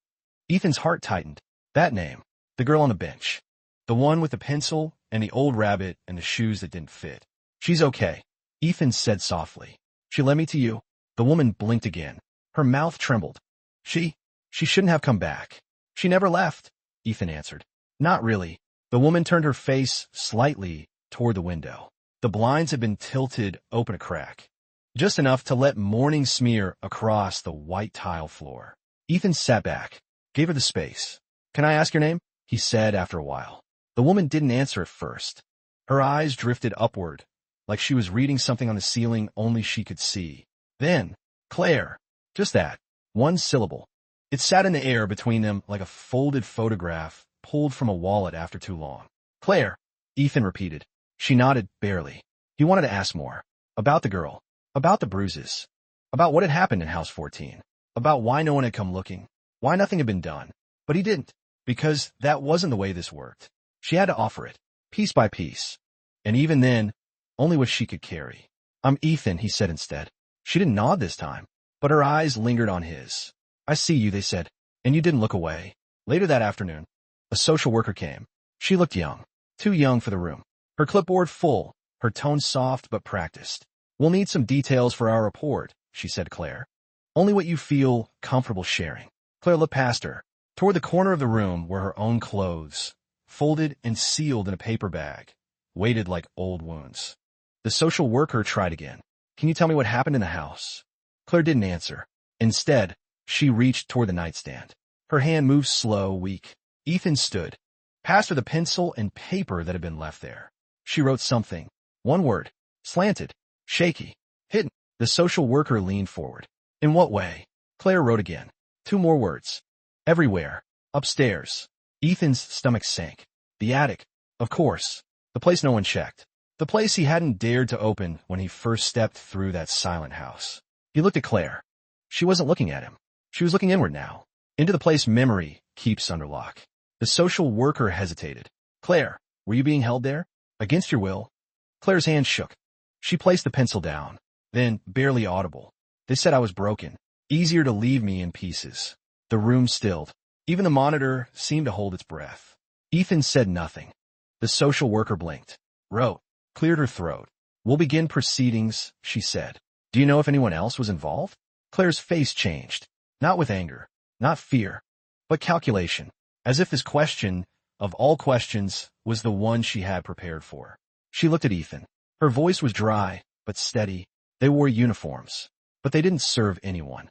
Ethan's heart tightened. That name. The girl on the bench. The one with the pencil and the old rabbit and the shoes that didn't fit. "She's okay," Ethan said softly. "She led me to you." The woman blinked again. Her mouth trembled. She shouldn't have come back. "She never left," Ethan answered. "Not really." The woman turned her face slightly toward the window. The blinds had been tilted open a crack, just enough to let morning smear across the white tile floor. Ethan sat back, gave her the space. "Can I ask your name?" he said after a while. The woman didn't answer at first. Her eyes drifted upward, like she was reading something on the ceiling only she could see. Then, "Claire." Just that. One syllable. It sat in the air between them like a folded photograph pulled from a wallet after too long. "Claire," Ethan repeated. She nodded barely. He wanted to ask more. About the girl. About the bruises. About what had happened in House 14. About why no one had come looking. Why nothing had been done. But he didn't. Because that wasn't the way this worked. She had to offer it, piece by piece. And even then, only what she could carry. "I'm Ethan," he said instead. She didn't nod this time, but her eyes lingered on his. "I see you," they said, "and you didn't look away." Later that afternoon, a social worker came. She looked young, too young for the room. Her clipboard full, her tone soft but practiced. "We'll need some details for our report," she said to Claire. "Only what you feel comfortable sharing." Claire looked past her, toward the corner of the room where her own clothes, folded and sealed in a paper bag, waited like old wounds. The social worker tried again. "Can you tell me what happened in the house?" Claire didn't answer. Instead, she reached toward the nightstand. Her hand moved slow, weak. Ethan stood, passed her the pencil and paper that had been left there. She wrote something. One word. Slanted. Shaky. Hidden. The social worker leaned forward. "In what way?" Claire wrote again. 2 more words. "Everywhere. Upstairs." Ethan's stomach sank. The attic. Of course. The place no one checked. The place he hadn't dared to open when he first stepped through that silent house. He looked at Claire. She wasn't looking at him. She was looking inward now, into the place memory keeps under lock. The social worker hesitated. "Claire, were you being held there? Against your will?" Claire's hand shook. She placed the pencil down. Then, barely audible, "They said I was broken. Easier to leave me in pieces." The room stilled. Even the monitor seemed to hold its breath. Ethan said nothing. The social worker blinked, wrote, cleared her throat. "We'll begin proceedings," she said. "Do you know if anyone else was involved?" Claire's face changed. Not with anger, not fear, but calculation, as if this question, of all questions, was the one she had prepared for. She looked at Ethan. Her voice was dry, but steady. They wore uniforms, but they didn't serve anyone.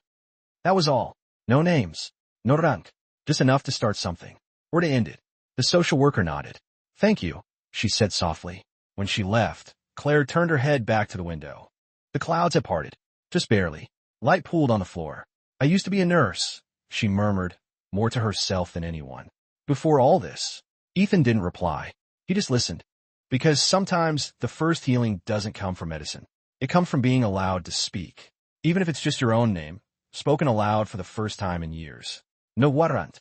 That was all. No names. No rank. Just enough to start something. Or to end it. The social worker nodded. "Thank you," she said softly. When she left, Claire turned her head back to the window. The clouds had parted, just barely. Light pooled on the floor. "I used to be a nurse," she murmured, more to herself than anyone. Before all this, Ethan didn't reply. He just listened. Because sometimes the first healing doesn't come from medicine. It comes from being allowed to speak. Even if it's just your own name, spoken aloud for the first time in years. No warrant.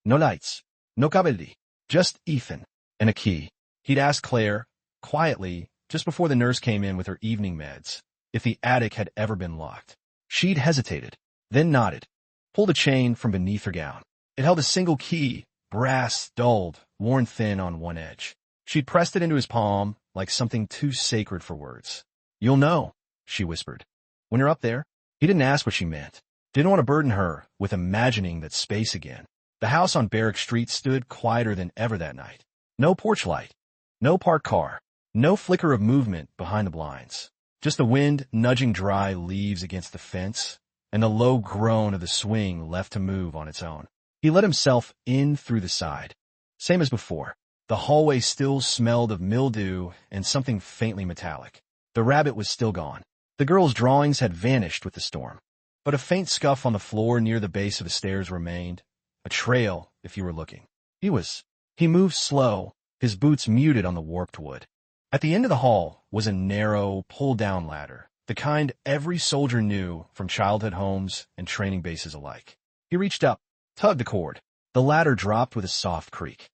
No lights. No cabelli. Just Ethan. And a key. He'd asked Claire, quietly, just before the nurse came in with her evening meds, if the attic had ever been locked. She'd hesitated, then nodded, pulled a chain from beneath her gown. It held a single key, brass, dulled, worn thin on one edge. She'd pressed it into his palm like something too sacred for words. "You'll know," she whispered. "When you're up there." He didn't ask what she meant. Didn't want to burden her with imagining that space again. The house on Barrack Street stood quieter than ever that night. No porch light. No parked car. No flicker of movement behind the blinds. Just the wind nudging dry leaves against the fence, and the low groan of the swing left to move on its own. He let himself in through the side. Same as before. The hallway still smelled of mildew and something faintly metallic. The rabbit was still gone. The girl's drawings had vanished with the storm. But a faint scuff on the floor near the base of the stairs remained. A trail, if you were looking. He moved slow, his boots muted on the warped wood. At the end of the hall was a narrow, pull-down ladder, the kind every soldier knew from childhood homes and training bases alike. He reached up, tugged the cord. The ladder dropped with a soft creak.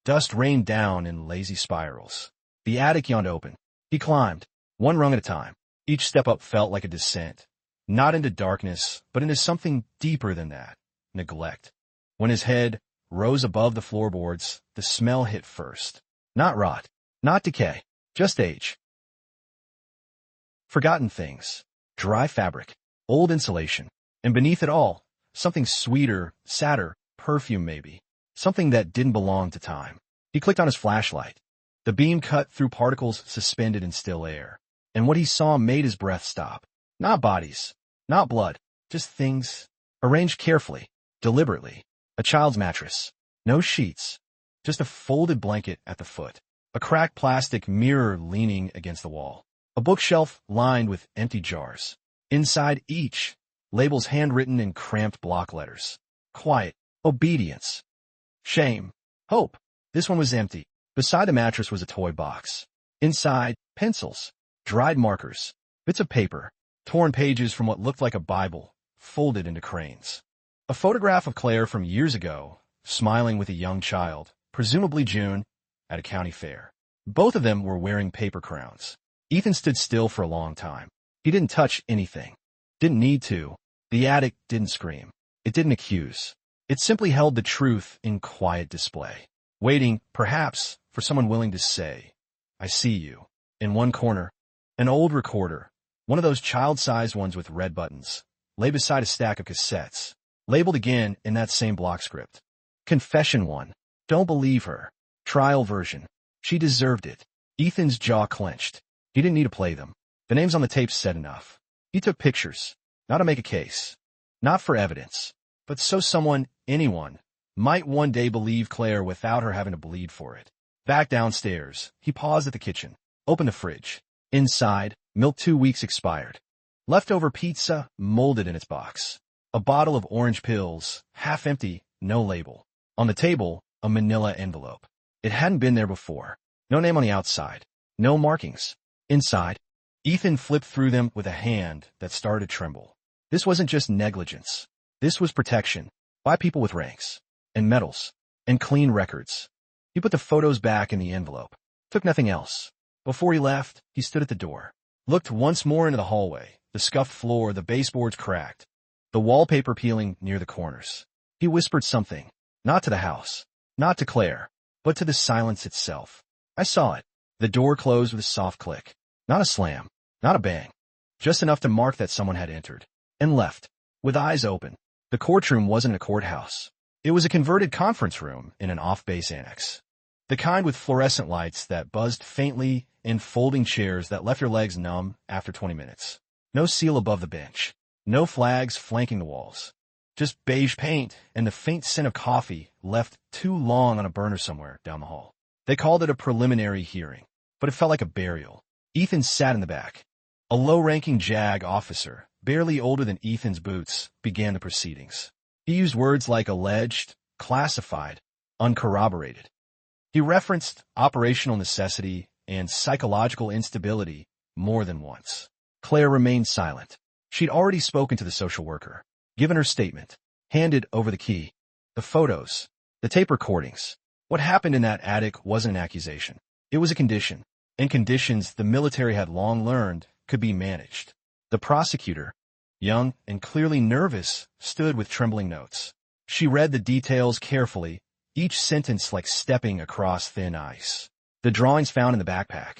Dust rained down in lazy spirals. The attic yawned open. He climbed, one rung at a time. Each step up felt like a descent, not into darkness, but into something deeper than that, neglect. When his head rose above the floorboards, the smell hit first. Not rot, not decay, just age. Forgotten things, dry fabric, old insulation, and beneath it all, something sweeter, sadder, perfume maybe, something that didn't belong to time. He clicked on his flashlight. The beam cut through particles suspended in still air, and what he saw made his breath stop. Not bodies, not blood, just things, arranged carefully, deliberately. A child's mattress, no sheets, just a folded blanket at the foot, a cracked plastic mirror leaning against the wall, a bookshelf lined with empty jars. Inside each, labels handwritten in cramped block letters. Quiet, obedience, shame, hope. This one was empty. Beside the mattress was a toy box. Inside, pencils, dried markers, bits of paper, torn pages from what looked like a Bible, folded into cranes. A photograph of Claire from years ago, smiling with a young child, presumably June, at a county fair. Both of them were wearing paper crowns. Ethan stood still for a long time. He didn't touch anything. Didn't need to. The attic didn't scream. It didn't accuse. It simply held the truth in quiet display, waiting, perhaps, for someone willing to say, "I see you." In one corner, an old recorder, one of those child-sized ones with red buttons, lay beside a stack of cassettes, labeled again in that same block script. Confession 1. Don't believe her. Trial version. She deserved it. Ethan's jaw clenched. He didn't need to play them. The names on the tape said enough. He took pictures, not to make a case, not for evidence, but so someone, anyone, might one day believe Claire without her having to bleed for it. Back downstairs, he paused at the kitchen, opened the fridge. Inside, milk 2 weeks expired. Leftover pizza molded in its box. A bottle of orange pills, half empty, no label. On the table, a manila envelope. It hadn't been there before. No name on the outside. No markings. Inside, Ethan flipped through them with a hand that started to tremble. This wasn't just negligence. This was protection, by people with ranks, and medals, and clean records. He put the photos back in the envelope, took nothing else. Before he left, he stood at the door, looked once more into the hallway, the scuffed floor, the baseboards cracked, the wallpaper peeling near the corners. He whispered something, not to the house, not to Claire, but to the silence itself. I saw it. The door closed with a soft click. Not a slam, not a bang, just enough to mark that someone had entered, and left, with eyes open. The courtroom wasn't a courthouse. It was a converted conference room in an off-base annex. The kind with fluorescent lights that buzzed faintly and folding chairs that left your legs numb after 20 minutes. No seal above the bench. No flags flanking the walls. Just beige paint and the faint scent of coffee left too long on a burner somewhere down the hall. They called it a preliminary hearing, but it felt like a burial. Ethan sat in the back. A low-ranking JAG officer, barely older than Ethan's boots, began the proceedings. He used words like alleged, classified, uncorroborated. He referenced operational necessity and psychological instability more than once. Claire remained silent. She'd already spoken to the social worker, given her statement, handed over the key. The photos, the tape recordings. What happened in that attic wasn't an accusation. It was a condition, and conditions the military had long learned could be managed. The prosecutor, young and clearly nervous, stood with trembling notes. She read the details carefully, each sentence like stepping across thin ice. The drawings found in the backpack.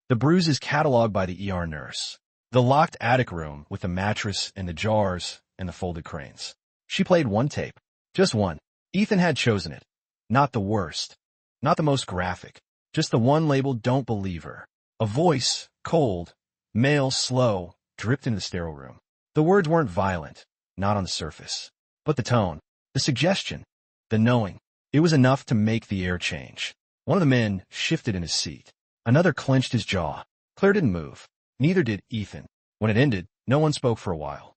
The bruises cataloged by the ER nurse. The locked attic room with the mattress and the jars and the folded cranes. She played one tape. Just one. Ethan had chosen it. Not the worst. Not the most graphic. Just the one labeled "Don't Believe Her." A voice, cold, male, slow, dripped into the sterile room. The words weren't violent, not on the surface. But the tone, the suggestion, the knowing. It was enough to make the air change. One of the men shifted in his seat. Another clenched his jaw. Claire didn't move. Neither did Ethan. When it ended, no one spoke for a while.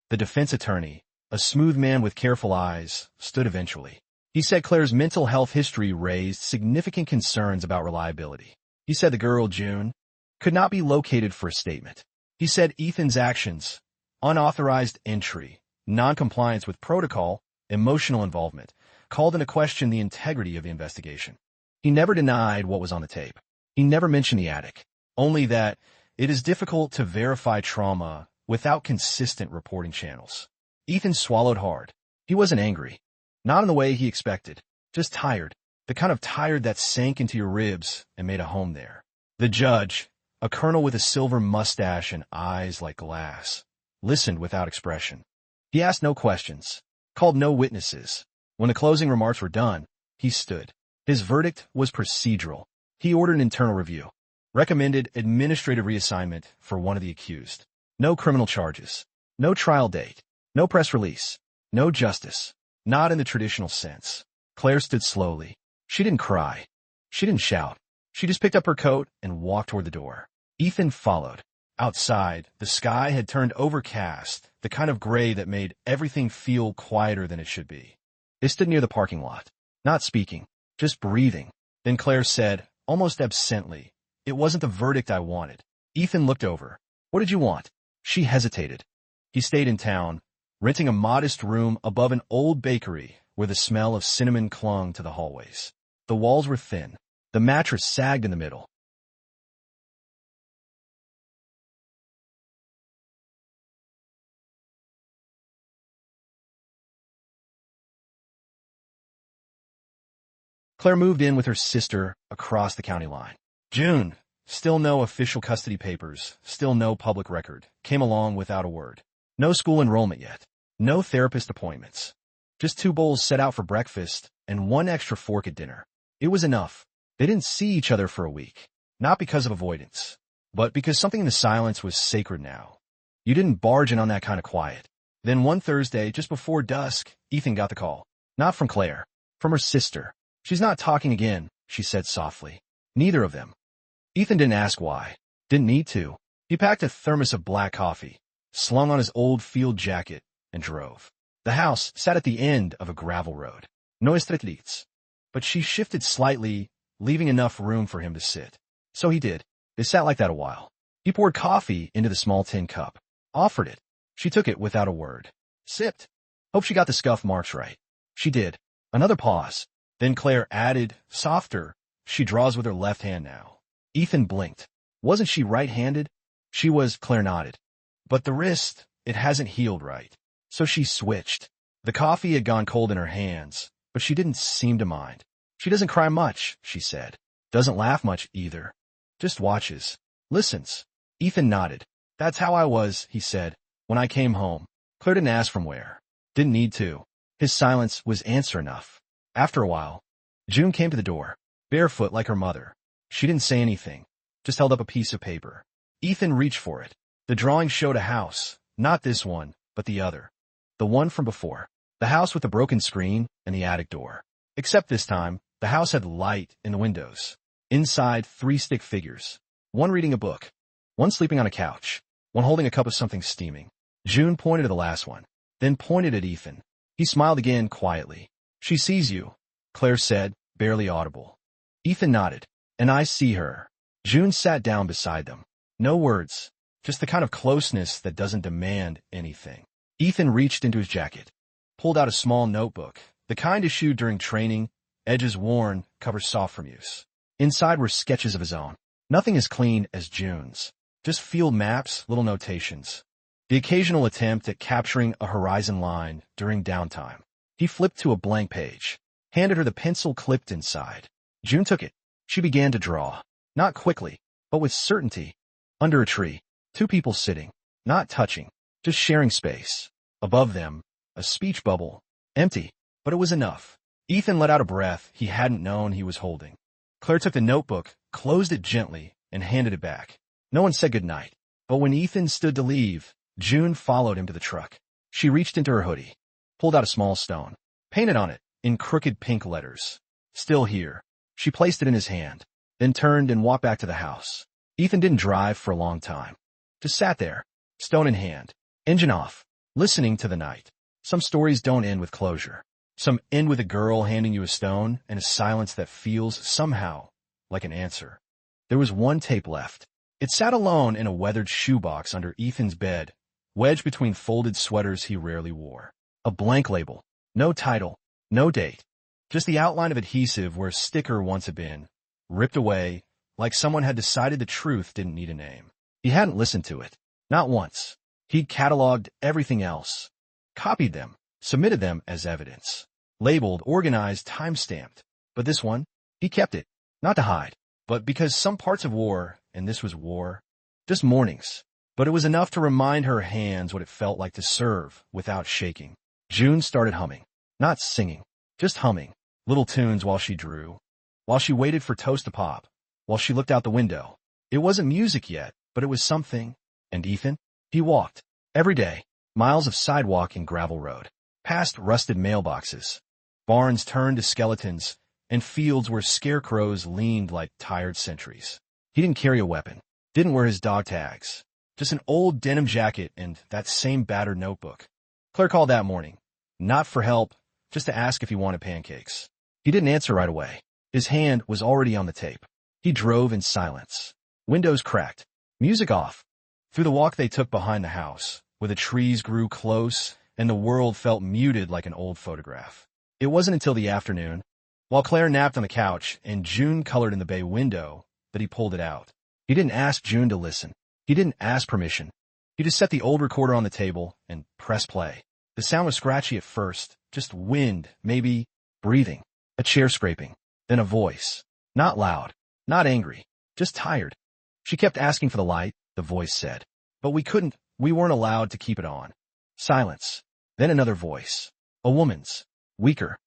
The defense attorney, a smooth man with careful eyes, stood eventually. He said Claire's mental health history raised significant concerns about reliability. He said the girl, June, could not be located for a statement. He said Ethan's actions, unauthorized entry, non-compliance with protocol, emotional involvement, called into question the integrity of the investigation. He never denied what was on the tape. He never mentioned the attic. Only that it is difficult to verify trauma without consistent reporting channels. Ethan swallowed hard. He wasn't angry. Not in the way he expected. Just tired. The kind of tired that sank into your ribs and made a home there. The judge, a colonel with a silver mustache and eyes like glass, listened without expression. He asked no questions, called no witnesses. When the closing remarks were done, he stood. His verdict was procedural. He ordered an internal review. Recommended administrative reassignment for one of the accused. No criminal charges. No trial date. No press release. No justice. Not in the traditional sense. Claire stood slowly. She didn't cry. She didn't shout. She just picked up her coat and walked toward the door. Ethan followed. Outside, the sky had turned overcast, the kind of gray that made everything feel quieter than it should be. They stood near the parking lot, not speaking, just breathing. Then Claire said, almost absently, "It wasn't the verdict I wanted." Ethan looked over. "What did you want?" She hesitated. He stayed in town, renting a modest room above an old bakery where the smell of cinnamon clung to the hallways. The walls were thin. The mattress sagged in the middle. Claire moved in with her sister across the county line. June, still no official custody papers, still no public record, came along without a word. No school enrollment yet. No therapist appointments. Just 2 bowls set out for breakfast and 1 extra fork at dinner. It was enough. They didn't see each other for a week. Not because of avoidance, but because something in the silence was sacred now. You didn't barge in on that kind of quiet. Then one Thursday, just before dusk, Ethan got the call. Not from Claire. From her sister. "She's not talking again," she said softly. Neither of them. Ethan didn't ask why. Didn't need to. He packed a thermos of black coffee, slung on his old field jacket, and drove. The house sat at the end of a gravel road. No streetlights. But she shifted slightly, leaving enough room for him to sit. So he did. They sat like that a while. He poured coffee into the small tin cup. Offered it. She took it without a word. Sipped. Hope she got the scuff marks right. She did. Another pause. Then Claire added, softer, "She draws with her left hand now." Ethan blinked. Wasn't she right-handed? She was, Claire nodded. But the wrist, it hasn't healed right. So she switched. The coffee had gone cold in her hands, but she didn't seem to mind. "She doesn't cry much," she said. "Doesn't laugh much either. Just watches. Listens." Ethan nodded. "That's how I was," he said, "when I came home." Claire didn't ask from where. Didn't need to. His silence was answer enough. After a while, June came to the door, barefoot like her mother. She didn't say anything, just held up a piece of paper. Ethan reached for it. The drawing showed a house, not this one, but the other. The one from before. The house with the broken screen and the attic door. Except this time, the house had light in the windows. Inside, 3 stick figures. One reading a book. One sleeping on a couch. One holding a cup of something steaming. June pointed to the last one, then pointed at Ethan. He smiled again quietly. "She sees you," Claire said, barely audible. Ethan nodded. "And I see her." June sat down beside them. No words, just the kind of closeness that doesn't demand anything. Ethan reached into his jacket, pulled out a small notebook, the kind issued during training, edges worn, covers soft from use. Inside were sketches of his own. Nothing as clean as June's. Just field maps, little notations. The occasional attempt at capturing a horizon line during downtime. He flipped to a blank page, handed her the pencil clipped inside. June took it. She began to draw. Not quickly, but with certainty. Under a tree, 2 people sitting, not touching, just sharing space. Above them, a speech bubble, empty, but it was enough. Ethan let out a breath he hadn't known he was holding. Claire took the notebook, closed it gently, and handed it back. No one said goodnight, but when Ethan stood to leave, June followed him to the truck. She reached into her hoodie, pulled out a small stone, painted on it in crooked pink letters. "Still here." She placed it in his hand, then turned and walked back to the house. Ethan didn't drive for a long time. Just sat there, stone in hand, engine off, listening to the night. Some stories don't end with closure. Some end with a girl handing you a stone and a silence that feels, somehow, like an answer. There was one tape left. It sat alone in a weathered shoebox under Ethan's bed, wedged between folded sweaters he rarely wore. A blank label. No title. No date. Just the outline of adhesive where a sticker once had been, ripped away, like someone had decided the truth didn't need a name. He hadn't listened to it. Not once. He'd cataloged everything else, copied them, submitted them as evidence, labeled, organized, time-stamped. But this one, he kept it, not to hide, but because some parts of war, and this was war, just mornings. But it was enough to remind her hands what it felt like to serve without shaking. June started humming. Not singing, just humming. Little tunes while she drew, while she waited for toast to pop, while she looked out the window. It wasn't music yet, but it was something. And Ethan? He walked. Every day. Miles of sidewalk and gravel road. Past rusted mailboxes. Barns turned to skeletons, and fields where scarecrows leaned like tired sentries. He didn't carry a weapon. Didn't wear his dog tags. Just an old denim jacket and that same battered notebook. Claire called that morning. Not for help, just to ask if he wanted pancakes. He didn't answer right away. His hand was already on the tape. He drove in silence. Windows cracked. Music off. Through the walk they took behind the house, where the trees grew close and the world felt muted like an old photograph. It wasn't until the afternoon, while Claire napped on the couch and June colored in the bay window, that he pulled it out. He didn't ask June to listen. He didn't ask permission. He just set the old recorder on the table and pressed play. The sound was scratchy at first, just wind, maybe breathing, a chair scraping, then a voice. Not loud, not angry, just tired. She kept asking for the light, the voice said. But we weren't allowed to keep it on. Silence. Then another voice. A woman's. Weaker.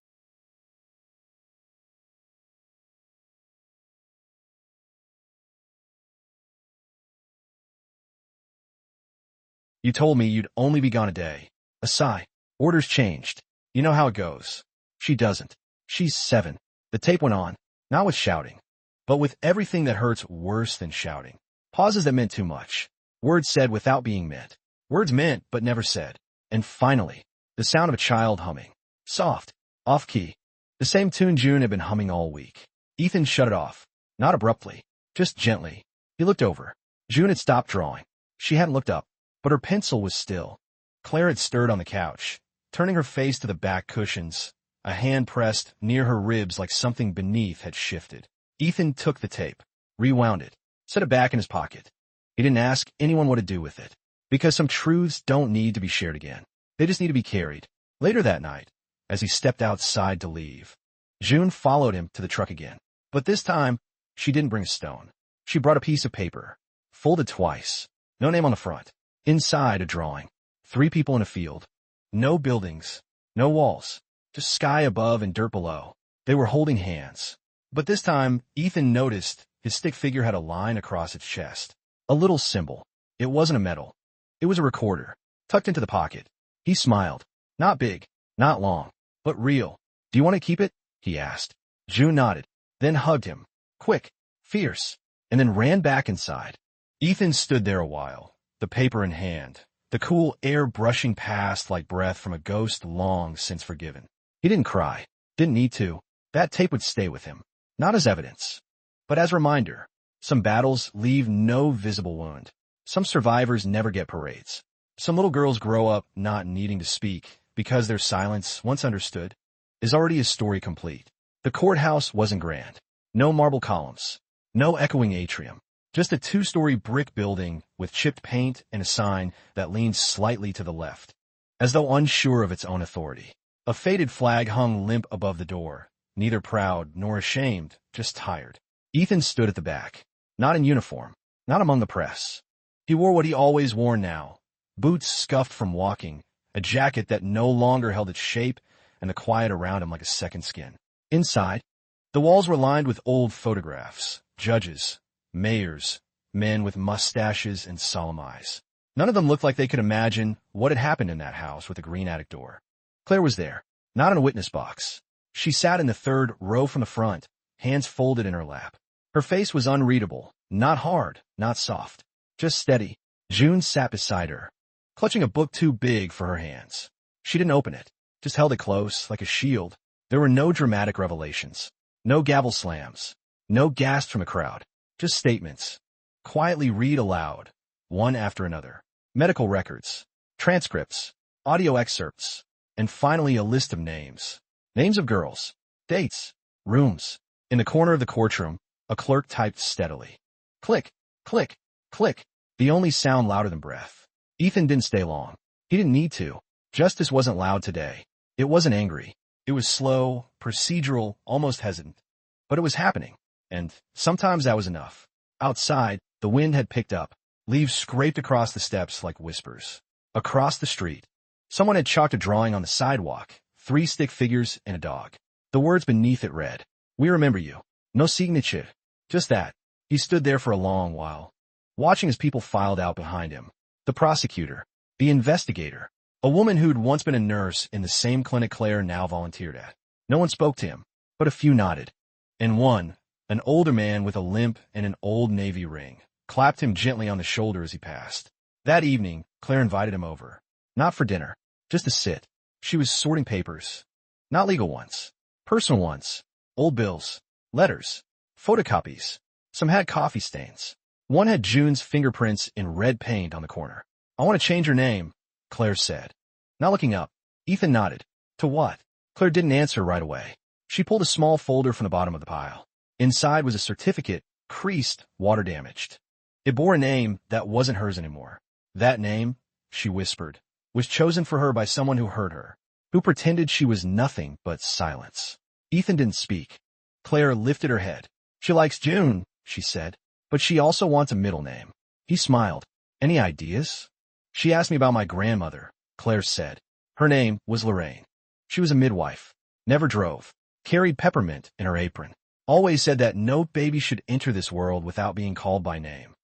You told me you'd only be gone a day. A sigh. Orders changed. You know how it goes. She doesn't. She's 7. The tape went on, not with shouting, but with everything that hurts worse than shouting. Pauses that meant too much. Words said without being meant. Words meant but never said. And finally, the sound of a child humming. Soft. Off-key. The same tune June had been humming all week. Ethan shut it off. Not abruptly. Just gently. He looked over. June had stopped drawing. She hadn't looked up, but her pencil was still. Claire had stirred on the couch, turning her face to the back cushions, a hand pressed near her ribs like something beneath had shifted. Ethan took the tape, rewound it, set it back in his pocket. He didn't ask anyone what to do with it, because some truths don't need to be shared again. They just need to be carried. Later that night, as he stepped outside to leave, June followed him to the truck again. But this time, she didn't bring a stone. She brought a piece of paper, folded twice, no name on the front. Inside, a drawing. 3 people in a field. No buildings, no walls, just sky above and dirt below. They were holding hands. But this time, Ethan noticed his stick figure had a line across its chest. A little symbol. It wasn't a medal. It was a recorder, tucked into the pocket. He smiled. Not big, not long, but real. Do you want to keep it? He asked. June nodded, then hugged him. Quick, fierce, and then ran back inside. Ethan stood there a while, the paper in hand, the cool air brushing past like breath from a ghost long since forgiven. He didn't cry, didn't need to. That tape would stay with him, not as evidence, but as a reminder. Some battles leave no visible wound. Some survivors never get parades. Some little girls grow up not needing to speak because their silence, once understood, is already a story complete. The courthouse wasn't grand. No marble columns, no echoing atrium. Just a 2-story brick building with chipped paint and a sign that leaned slightly to the left, as though unsure of its own authority. A faded flag hung limp above the door, neither proud nor ashamed, just tired. Ethan stood at the back, not in uniform, not among the press. He wore what he always wore now, boots scuffed from walking, a jacket that no longer held its shape, and the quiet around him like a second skin. Inside, the walls were lined with old photographs, judges, mayors, men with mustaches and solemn eyes. None of them looked like they could imagine what had happened in that house with the green attic door. Claire was there, not in a witness box. She sat in the 3rd row from the front, hands folded in her lap. Her face was unreadable, not hard, not soft, just steady. June sat beside her, clutching a book too big for her hands. She didn't open it, just held it close, like a shield. There were no dramatic revelations, no gavel slams, no gasps from a crowd. Just statements, quietly read aloud, one after another. Medical records, transcripts, audio excerpts, and finally a list of names. Names of girls, Dates. Rooms. In the corner of the courtroom, a clerk typed steadily. Click, click, click, the only sound louder than breath. Ethan didn't stay long. He didn't need to. Justice wasn't loud today. It wasn't angry. It was slow, procedural, almost hesitant. But it was happening, and sometimes that was enough. Outside, the wind had picked up. Leaves scraped across the steps like whispers. Across the street, someone had chalked a drawing on the sidewalk, 3 stick figures and a dog. The words beneath it read, "We remember you. No signature." Just that. He stood there for a long while, watching as people filed out behind him. The prosecutor, the investigator, a woman who'd once been a nurse in the same clinic Claire now volunteered at. No one spoke to him, but a few nodded. And one, an older man with a limp and an old Navy ring, clapped him gently on the shoulder as he passed. That evening, Claire invited him over. Not for dinner, just to sit. She was sorting papers. Not legal ones. Personal ones. Old bills. Letters. Photocopies. Some had coffee stains. One had June's fingerprints in red paint on the corner. "I want to change your name," Claire said. Not looking up, Ethan nodded. "To what?" Claire didn't answer right away. She pulled a small folder from the bottom of the pile. Inside was a certificate, creased, water-damaged. It bore a name that wasn't hers anymore. That name, she whispered, was chosen for her by someone who heard her, who pretended she was nothing but silence. Ethan didn't speak. Claire lifted her head. "She likes June," she said, "but she also wants a middle name." He smiled. "Any ideas?" "She asked me about my grandmother," Claire said. "Her name was Lorraine. She was a midwife. Never drove. Carried peppermint in her apron. Always said that no baby should enter this world without being called by name."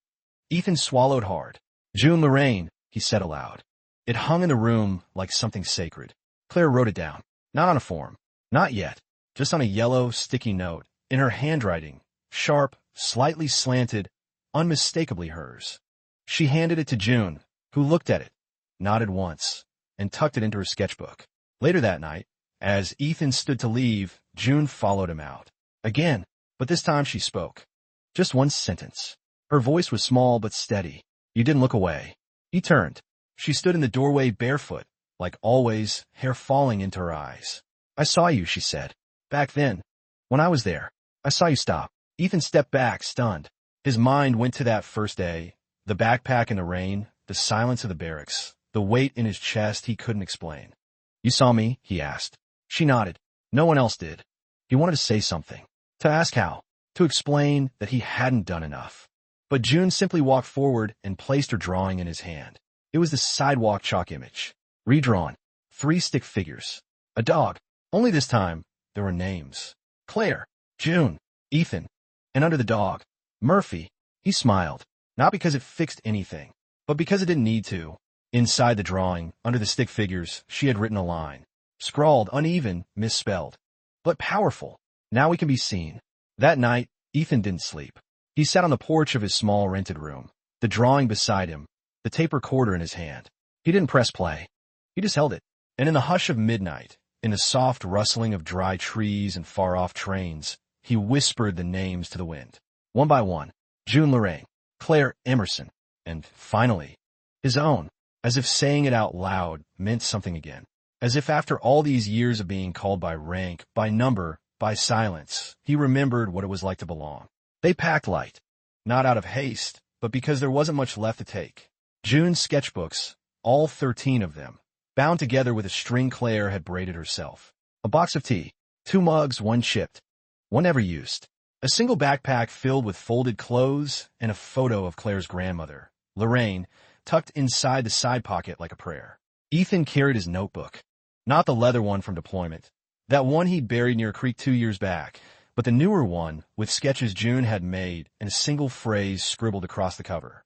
Ethan swallowed hard. "June Lorraine," he said aloud. It hung in the room like something sacred. Claire wrote it down. Not on a form. Not yet. Just on a yellow, sticky note. In her handwriting. Sharp, slightly slanted, unmistakably hers. She handed it to June, who looked at it, nodded once, and tucked it into her sketchbook. Later that night, as Ethan stood to leave, June followed him out. Again, but this time she spoke. Just one sentence. Her voice was small but steady. "You didn't look away." He turned. She stood in the doorway barefoot, like always, hair falling into her eyes. "I saw you," she said. "Back then. When I was there. I saw you stop." Ethan stepped back, stunned. His mind went to that first day, the backpack in the rain, the silence of the barracks, the weight in his chest he couldn't explain. "You saw me?" he asked. She nodded. No one else did. He wanted to say something. To ask how. To explain that he hadn't done enough. But June simply walked forward and placed her drawing in his hand. It was the sidewalk chalk image. Redrawn. 3 stick figures. A dog. Only this time, there were names. Claire. June. Ethan. And under the dog, Murphy. He smiled. Not because it fixed anything, but because it didn't need to. Inside the drawing, under the stick figures, she had written a line. Scrawled, uneven, misspelled. But powerful. "Now we can be seen." That night, Ethan didn't sleep. He sat on the porch of his small rented room, the drawing beside him, the tape recorder in his hand. He didn't press play. He just held it. And in the hush of midnight, in the soft rustling of dry trees and far-off trains, he whispered the names to the wind. One by one. June Lorraine, Claire Emerson, and, finally, his own, as if saying it out loud meant something again. As if after all these years of being called by rank, by number, by silence, he remembered what it was like to belong. They packed light, not out of haste, but because there wasn't much left to take. June's sketchbooks, all 13 of them, bound together with a string Claire had braided herself. A box of tea, 2 mugs, 1 chipped, 1 never used. A single backpack filled with folded clothes and a photo of Claire's grandmother, Lorraine, tucked inside the side pocket like a prayer. Ethan carried his notebook. Not the leather one from deployment. That one he'd buried near a creek 2 years back, but the newer one with sketches June had made and a single phrase scribbled across the cover.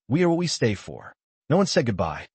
"We are what we stay for." No one said goodbye.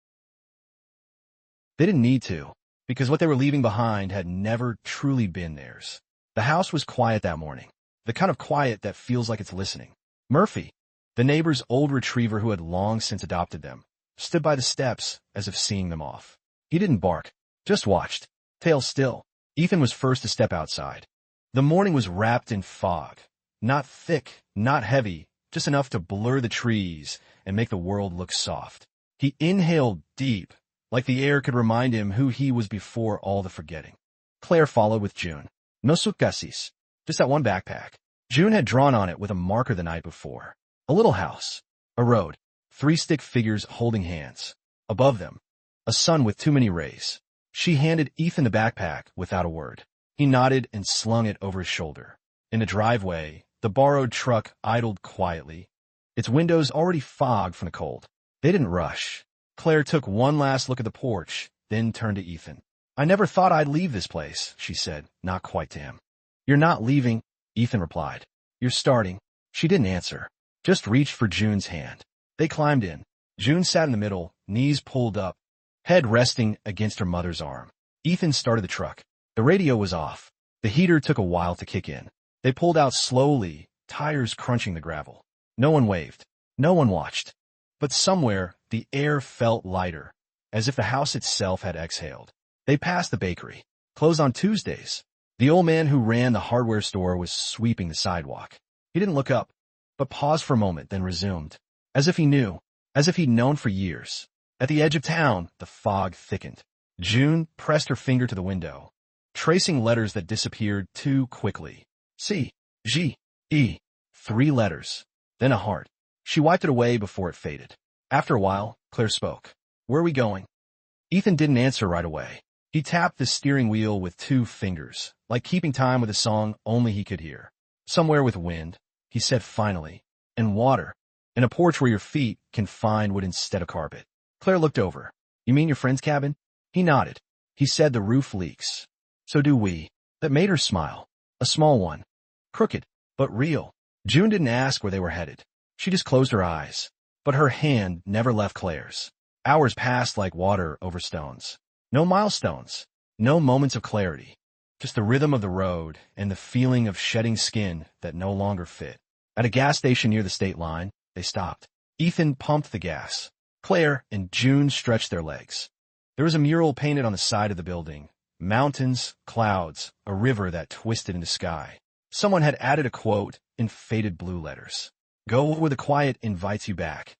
They didn't need to, because what they were leaving behind had never truly been theirs. The house was quiet that morning, the kind of quiet that feels like it's listening. Murphy, the neighbor's old retriever who had long since adopted them, stood by the steps as if seeing them off. He didn't bark, just watched, tail still. Ethan was first to step outside. The morning was wrapped in fog, not thick, not heavy, just enough to blur the trees and make the world look soft. He inhaled deep, like the air could remind him who he was before all the forgetting. Claire followed with June. No suitcases. Just that one backpack. June had drawn on it with a marker the night before. A little house. A road. 3 stick figures holding hands. Above them, a sun with too many rays. She handed Ethan the backpack without a word. He nodded and slung it over his shoulder. In the driveway, the borrowed truck idled quietly, its windows already fogged from the cold. They didn't rush. Claire took one last look at the porch, then turned to Ethan. I never thought I'd leave this place, she said, not quite to him. You're not leaving, Ethan replied. You're starting. She didn't answer, just reached for June's hand. They climbed in. June sat in the middle, knees pulled up, head resting against her mother's arm. Ethan started the truck. The radio was off. The heater took a while to kick in. They pulled out slowly, tires crunching the gravel. No one waved. No one watched. But somewhere, the air felt lighter, as if the house itself had exhaled. They passed the bakery, closed on Tuesdays. The old man who ran the hardware store was sweeping the sidewalk. He didn't look up, but paused for a moment, then resumed, as if he knew, as if he'd known for years. At the edge of town, the fog thickened. June pressed her finger to the window, tracing letters that disappeared too quickly. C, G, E, 3 letters, then a heart. She wiped it away before it faded. After a while, Claire spoke. Where are we going? Ethan didn't answer right away. He tapped the steering wheel with 2 fingers, like keeping time with a song only he could hear. Somewhere with wind, he said finally, and water, and a porch where your feet can find wood instead of carpet. Claire looked over. You mean your friend's cabin? He nodded. He said the roof leaks. So do we. That made her smile. A small one. Crooked, but real. June didn't ask where they were headed. She just closed her eyes. But her hand never left Claire's. Hours passed like water over stones. No milestones. No moments of clarity. Just the rhythm of the road and the feeling of shedding skin that no longer fit. At a gas station near the state line, they stopped. Ethan pumped the gas. Claire and June stretched their legs. There was a mural painted on the side of the building. Mountains, clouds, a river that twisted into sky. Someone had added a quote in faded blue letters. Go where the quiet invites you back.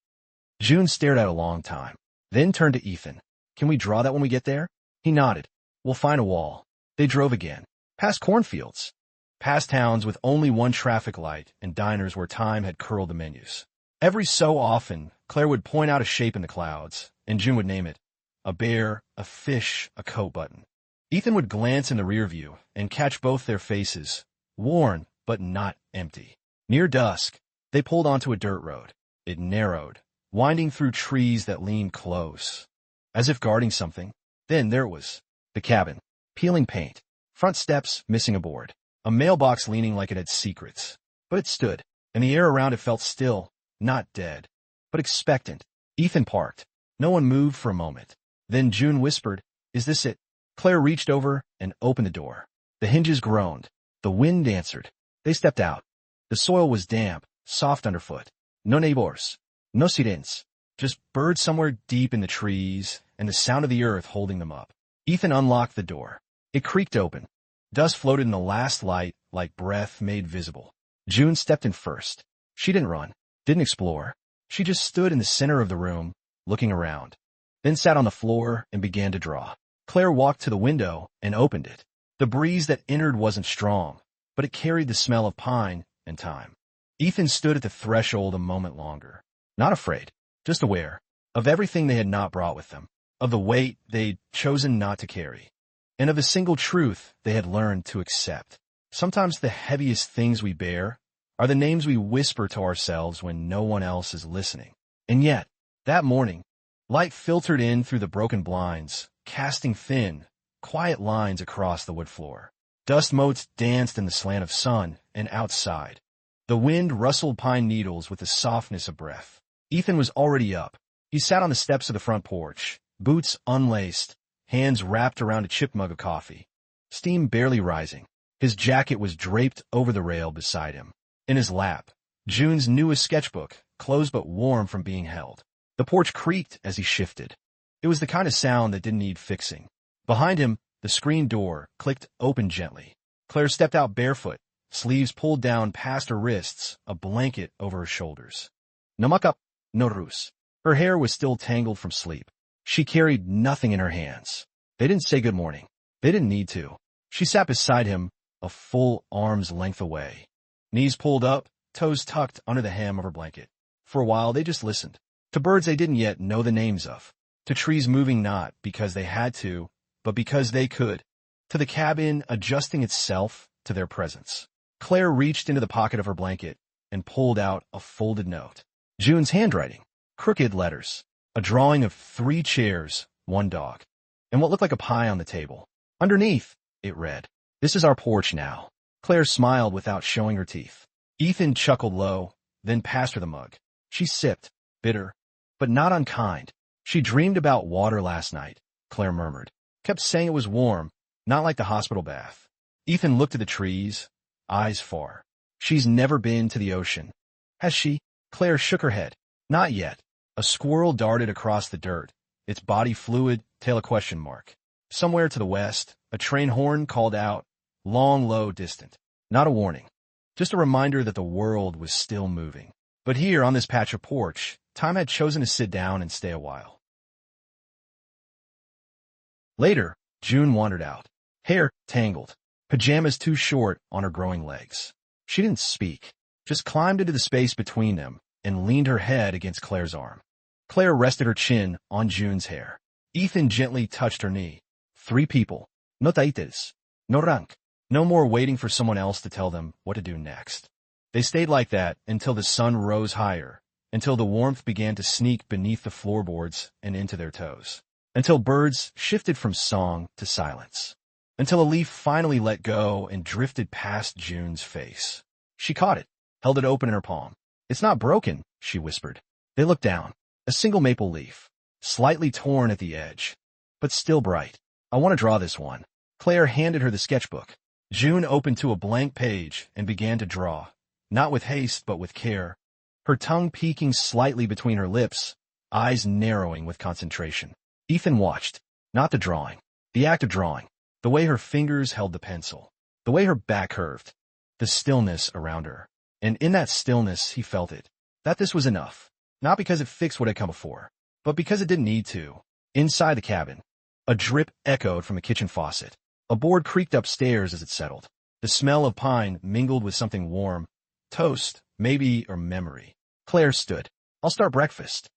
June stared at a long time, then turned to Ethan. Can we draw that when we get there? He nodded. We'll find a wall. They drove again. Past cornfields. Past towns with only one traffic light and diners where time had curled the menus. Every so often, Claire would point out a shape in the clouds, and June would name it. A bear, a fish, a coat button. Ethan would glance in the rear view and catch both their faces, worn but not empty. Near dusk, they pulled onto a dirt road. It narrowed, winding through trees that leaned close, as if guarding something. Then there it was, the cabin, peeling paint, front steps missing a board, a mailbox leaning like it had secrets. But it stood, and the air around it felt still, not dead, but expectant. Ethan parked. No one moved for a moment. Then June whispered, Is this it? Claire reached over and opened the door. The hinges groaned. The wind answered. They stepped out. The soil was damp, soft underfoot. No neighbors. No sirens. Just birds somewhere deep in the trees and the sound of the earth holding them up. Ethan unlocked the door. It creaked open. Dust floated in the last light like breath made visible. June stepped in first. She didn't run, didn't explore. She just stood in the center of the room, looking around. Then sat on the floor and began to draw. Claire walked to the window and opened it. The breeze that entered wasn't strong, but it carried the smell of pine and time. Ethan stood at the threshold a moment longer. Not afraid, just aware of everything they had not brought with them, of the weight they'd chosen not to carry, and of the single truth they had learned to accept. Sometimes the heaviest things we bear are the names we whisper to ourselves when no one else is listening. And yet, that morning, light filtered in through the broken blinds, casting thin, quiet lines across the wood floor. Dust motes danced in the slant of sun, and outside, the wind rustled pine needles with the softness of breath. Ethan was already up. He sat on the steps of the front porch, boots unlaced, hands wrapped around a chipped mug of coffee, steam barely rising. His jacket was draped over the rail beside him. In his lap, June's newest sketchbook, closed but warm from being held. The porch creaked as he shifted. It was the kind of sound that didn't need fixing. Behind him, the screen door clicked open gently. Claire stepped out barefoot, sleeves pulled down past her wrists, a blanket over her shoulders. No muck up, no ruse. Her hair was still tangled from sleep. She carried nothing in her hands. They didn't say good morning. They didn't need to. She sat beside him, a full arm's length away. Knees pulled up, toes tucked under the hem of her blanket. For a while, they just listened. To birds they didn't yet know the names of. To trees moving not because they had to, but because they could. To the cabin adjusting itself to their presence. Claire reached into the pocket of her blanket and pulled out a folded note. June's handwriting. Crooked letters. A drawing of 3 chairs, 1 dog, and what looked like a pie on the table. Underneath, it read, "This is our porch now." Claire smiled without showing her teeth. Ethan chuckled low, then passed her the mug. She sipped, bitter, but not unkind. "She dreamed about water last night," Claire murmured. "Kept saying it was warm, not like the hospital bath." Ethan looked at the trees, eyes far. "She's never been to the ocean." "Has she?" Claire shook her head. "Not yet." A squirrel darted across the dirt, its body fluid, tail a question mark. Somewhere to the west, a train horn called out, long, low, distant. Not a warning, just a reminder that the world was still moving. But here, on this patch of porch, time had chosen to sit down and stay a while. Later, June wandered out, hair tangled, pajamas too short on her growing legs. She didn't speak, just climbed into the space between them and leaned her head against Claire's arm. Claire rested her chin on June's hair. Ethan gently touched her knee. 3 people. No taites. No rank. No more waiting for someone else to tell them what to do next. They stayed like that until the sun rose higher, until the warmth began to sneak beneath the floorboards and into their toes, until birds shifted from song to silence, until a leaf finally let go and drifted past June's face. She caught it, held it open in her palm. "It's not broken," she whispered. They looked down. A single maple leaf, slightly torn at the edge, but still bright. "I want to draw this one." Claire handed her the sketchbook. June opened to a blank page and began to draw, not with haste but with care, her tongue peeking slightly between her lips, eyes narrowing with concentration. Ethan watched, not the drawing, the act of drawing, the way her fingers held the pencil, the way her back curved, the stillness around her. And in that stillness he felt it, that this was enough. Not because it fixed what had come before, but because it didn't need to. Inside the cabin, a drip echoed from the kitchen faucet. A board creaked upstairs as it settled. The smell of pine mingled with something warm. Toast, maybe, or memory. Claire stood. "I'll start breakfast."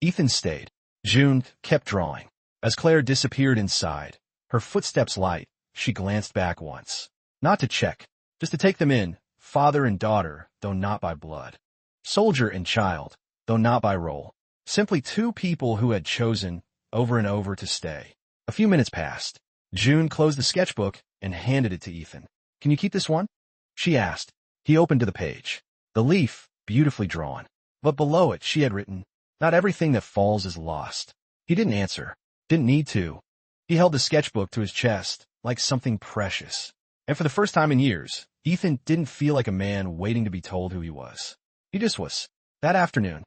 Ethan stayed. June kept drawing. As Claire disappeared inside, her footsteps light, she glanced back once. Not to check, just to take them in, father and daughter, though not by blood. Soldier and child, though not by role. Simply 2 people who had chosen, over and over, to stay. A few minutes passed. June closed the sketchbook and handed it to Ethan. "Can you keep this one?" she asked. He opened to the page. The leaf, beautifully drawn. But below it she had written, "Not everything that falls is lost." He didn't answer. Didn't need to. He held the sketchbook to his chest, like something precious. And for the first time in years, Ethan didn't feel like a man waiting to be told who he was. He just was. That afternoon,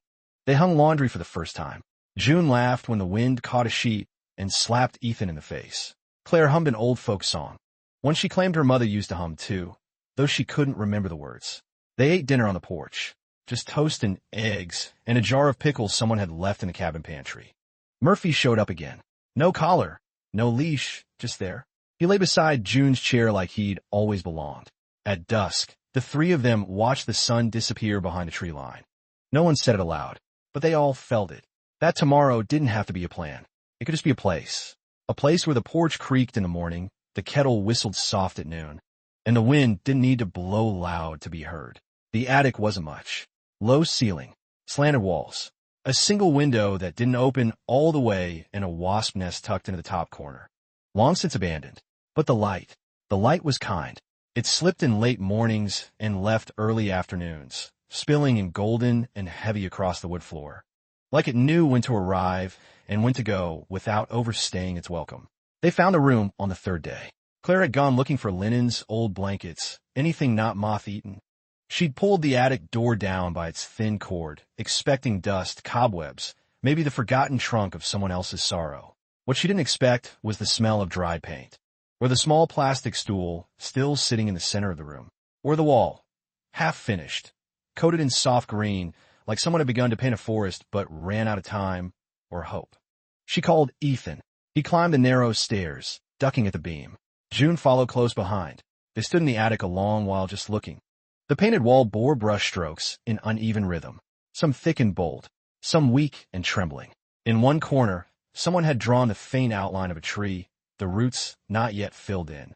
they hung laundry for the first time. June laughed when the wind caught a sheet and slapped Ethan in the face. Claire hummed an old folk song, one she claimed her mother used to hum too, though she couldn't remember the words. They ate dinner on the porch, just toast and eggs and a jar of pickles someone had left in the cabin pantry. Murphy showed up again. No collar, no leash, just there. He lay beside June's chair like he'd always belonged. At dusk, the 3 of them watched the sun disappear behind a tree line. No one said it aloud, but they all felt it. That tomorrow didn't have to be a plan. It could just be a place. A place where the porch creaked in the morning, the kettle whistled soft at noon, and the wind didn't need to blow loud to be heard. The attic wasn't much. Low ceiling, slanted walls, a single window that didn't open all the way, and a wasp nest tucked into the top corner. Long since abandoned. But the light was kind. It slipped in late mornings and left early afternoons, spilling in golden and heavy across the wood floor, like it knew when to arrive and when to go without overstaying its welcome. They found the room on the 3rd day. Claire had gone looking for linens, old blankets, anything not moth-eaten. She'd pulled the attic door down by its thin cord, expecting dust, cobwebs, maybe the forgotten trunk of someone else's sorrow. What she didn't expect was the smell of dried paint, or the small plastic stool still sitting in the center of the room, or the wall, half finished, coated in soft green, like someone had begun to paint a forest but ran out of time or hope. She called Ethan. He climbed the narrow stairs, ducking at the beam. June followed close behind. They stood in the attic a long while just looking. The painted wall bore brushstrokes in uneven rhythm, some thick and bold, some weak and trembling. In one corner, someone had drawn the faint outline of a tree, the roots not yet filled in.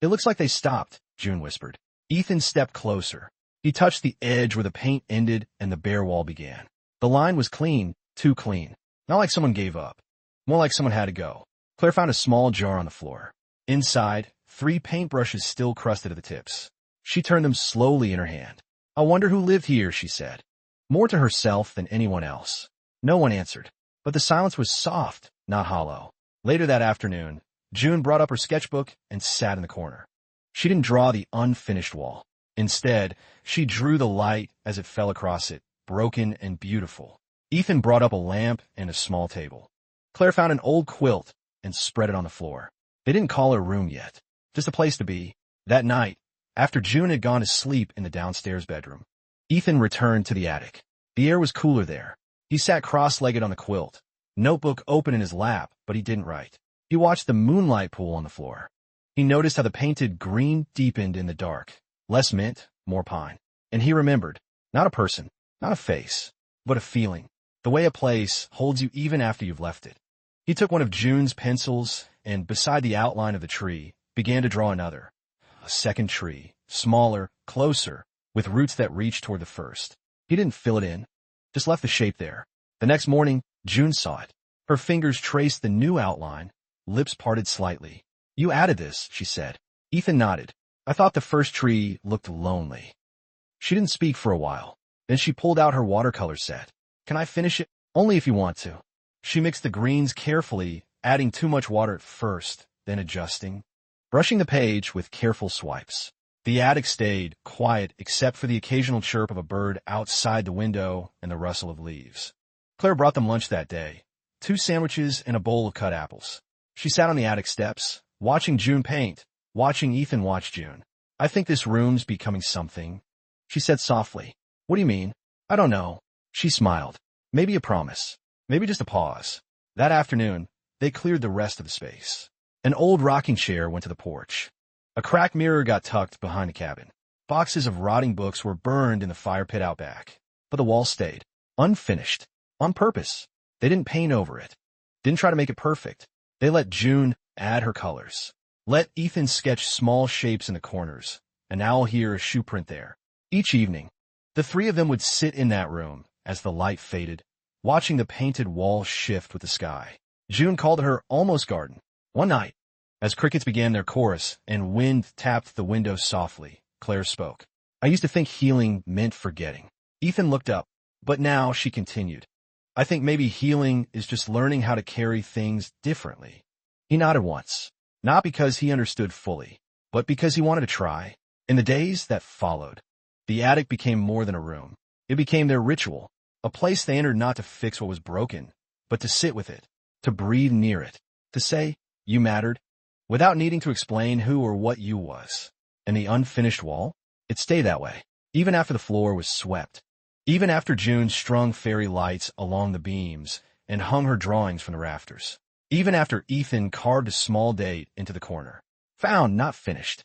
"It looks like they stopped," June whispered. Ethan stepped closer. He touched the edge where the paint ended and the bare wall began. The line was clean, too clean. Not like someone gave up. More like someone had to go. Claire found a small jar on the floor. Inside, 3 paintbrushes still crusted at the tips. She turned them slowly in her hand. "I wonder who lived here," she said. More to herself than anyone else. No one answered, but the silence was soft, not hollow. Later that afternoon, June brought up her sketchbook and sat in the corner. She didn't draw the unfinished wall. Instead, she drew the light as it fell across it, broken and beautiful. Ethan brought up a lamp and a small table. Claire found an old quilt and spread it on the floor. They didn't call it a room yet, just a place to be. That night, after June had gone to sleep in the downstairs bedroom, Ethan returned to the attic. The air was cooler there. He sat cross-legged on the quilt, notebook open in his lap, but he didn't write. He watched the moonlight pool on the floor. He noticed how the painted green deepened in the dark, less mint, more pine. And he remembered, not a person, not a face, but a feeling, the way a place holds you even after you've left it. He took one of June's pencils and, beside the outline of the tree, began to draw another. A second tree, smaller, closer, with roots that reached toward the first. He didn't fill it in, just left the shape there. The next morning, June saw it. Her fingers traced the new outline, lips parted slightly. "You added this," she said. Ethan nodded. "I thought the first tree looked lonely." She didn't speak for a while. Then she pulled out her watercolor set. "Can I finish it?" "Only if you want to." She mixed the greens carefully, adding too much water at first, then adjusting, brushing the page with careful swipes. The attic stayed quiet except for the occasional chirp of a bird outside the window and the rustle of leaves. Claire brought them lunch that day, 2 sandwiches and a bowl of cut apples. She sat on the attic steps, watching June paint, watching Ethan watch June. "I think this room's becoming something," she said softly. "What do you mean?" "I don't know." She smiled. "Maybe a promise. Maybe just a pause." That afternoon, they cleared the rest of the space. An old rocking chair went to the porch. A cracked mirror got tucked behind the cabin. Boxes of rotting books were burned in the fire pit out back. But the wall stayed, unfinished, on purpose. They didn't paint over it. Didn't try to make it perfect. They let June add her colors. Let Ethan sketch small shapes in the corners, an owl here, a shoe print there. Each evening, the 3 of them would sit in that room as the light faded, watching the painted wall shift with the sky. June called it her almost garden. One night, as crickets began their chorus and wind tapped the window softly, Claire spoke. "I used to think healing meant forgetting." Ethan looked up, but now she continued. "I think maybe healing is just learning how to carry things differently." He nodded once, not because he understood fully, but because he wanted to try. In the days that followed, the attic became more than a room. It became their ritual, a place they entered not to fix what was broken, but to sit with it, to breathe near it, to say, "You mattered," without needing to explain who or what you was. And the unfinished wall? It stayed that way, even after the floor was swept. Even after June strung fairy lights along the beams and hung her drawings from the rafters. Even after Ethan carved a small date into the corner. Found, not finished.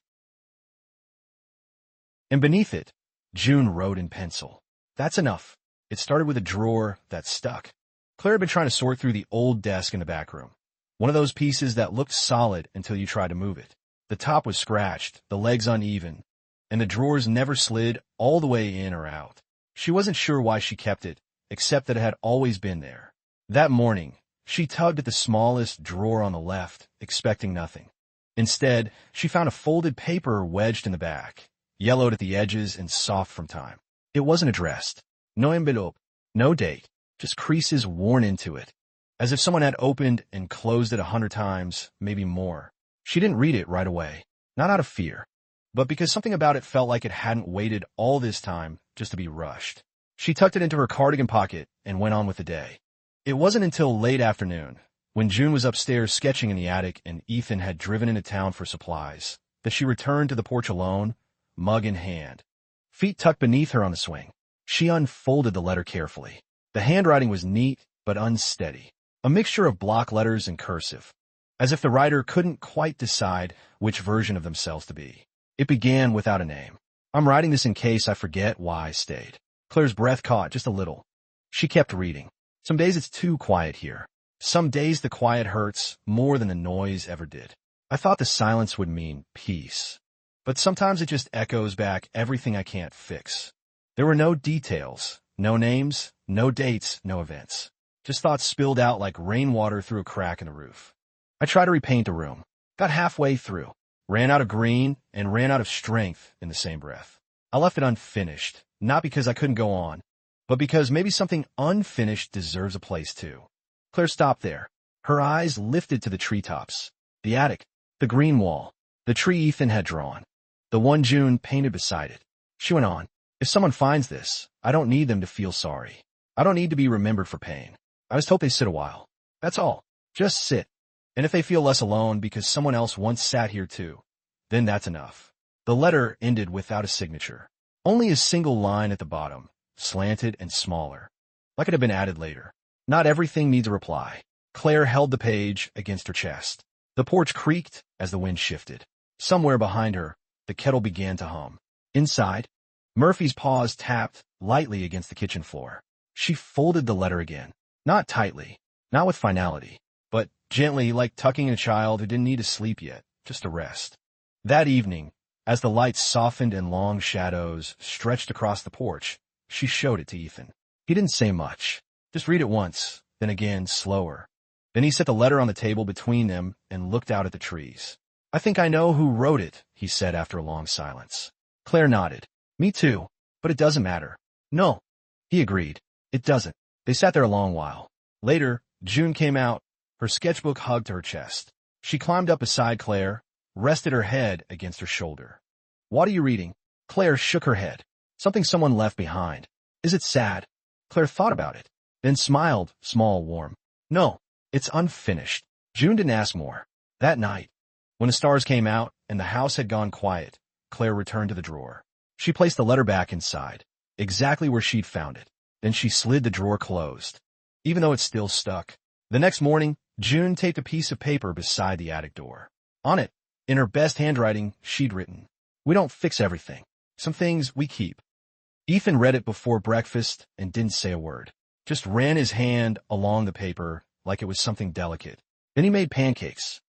And beneath it, June wrote in pencil. "That's enough." It started with a drawer that stuck. Claire had been trying to sort through the old desk in the back room. One of those pieces that looked solid until you tried to move it. The top was scratched, the legs uneven, and the drawers never slid all the way in or out. She wasn't sure why she kept it, except that it had always been there. That morning, she tugged at the smallest drawer on the left, expecting nothing. Instead, she found a folded paper wedged in the back, yellowed at the edges and soft from time. It wasn't addressed. No envelope, no date, just creases worn into it, as if someone had opened and closed it 100 times, maybe more. She didn't read it right away, not out of fear, but because something about it felt like it hadn't waited all this time just to be rushed. She tucked it into her cardigan pocket and went on with the day. It wasn't until late afternoon, when June was upstairs sketching in the attic and Ethan had driven into town for supplies, that she returned to the porch alone, mug in hand, feet tucked beneath her on the swing. She unfolded the letter carefully. The handwriting was neat but unsteady, a mixture of block letters and cursive, as if the writer couldn't quite decide which version of themselves to be. It began without a name. I'm writing this in case I forget why I stayed. Claire's breath caught just a little. She kept reading. Some days it's too quiet here. Some days the quiet hurts more than the noise ever did. I thought the silence would mean peace. But sometimes it just echoes back everything I can't fix. There were no details, no names, no dates, no events. Just thoughts spilled out like rainwater through a crack in the roof. I tried to repaint the room. Got halfway through. Ran out of green and ran out of strength in the same breath. I left it unfinished, not because I couldn't go on, but because maybe something unfinished deserves a place too. Claire stopped there. Her eyes lifted to the treetops, the attic, the green wall, the tree Ethan had drawn, the one June painted beside it. She went on, if someone finds this, I don't need them to feel sorry. I don't need to be remembered for pain. I just hope they sit a while. That's all. Just sit. And if they feel less alone because someone else once sat here too, then that's enough. The letter ended without a signature. Only a single line at the bottom, slanted and smaller, like it had been added later. Not everything needs a reply. Claire held the page against her chest. The porch creaked as the wind shifted. Somewhere behind her, the kettle began to hum. Inside, Murphy's paws tapped lightly against the kitchen floor. She folded the letter again. Not tightly, not with finality, but gently, like tucking a child who didn't need to sleep yet, just to rest. That evening, as the lights softened and long shadows stretched across the porch, she showed it to Ethan. He didn't say much. Just read it once, then again, slower. Then he set the letter on the table between them and looked out at the trees. I think I know who wrote it, he said after a long silence. Claire nodded. Me too, but it doesn't matter. No, he agreed. It doesn't. They sat there a long while. Later, June came out, her sketchbook hugged to her chest. She climbed up beside Claire, rested her head against her shoulder. What are you reading? Claire shook her head. Something someone left behind. Is it sad? Claire thought about it, then smiled, small, warm. No, it's unfinished. June didn't ask more. That night, when the stars came out and the house had gone quiet, Claire returned to the drawer. She placed the letter back inside, exactly where she'd found it. Then she slid the drawer closed, even though it still stuck. The next morning, June taped a piece of paper beside the attic door. On it, in her best handwriting, she'd written, "We don't fix everything. Some things we keep." Ethan read it before breakfast and didn't say a word. Just ran his hand along the paper like it was something delicate. Then he made pancakes.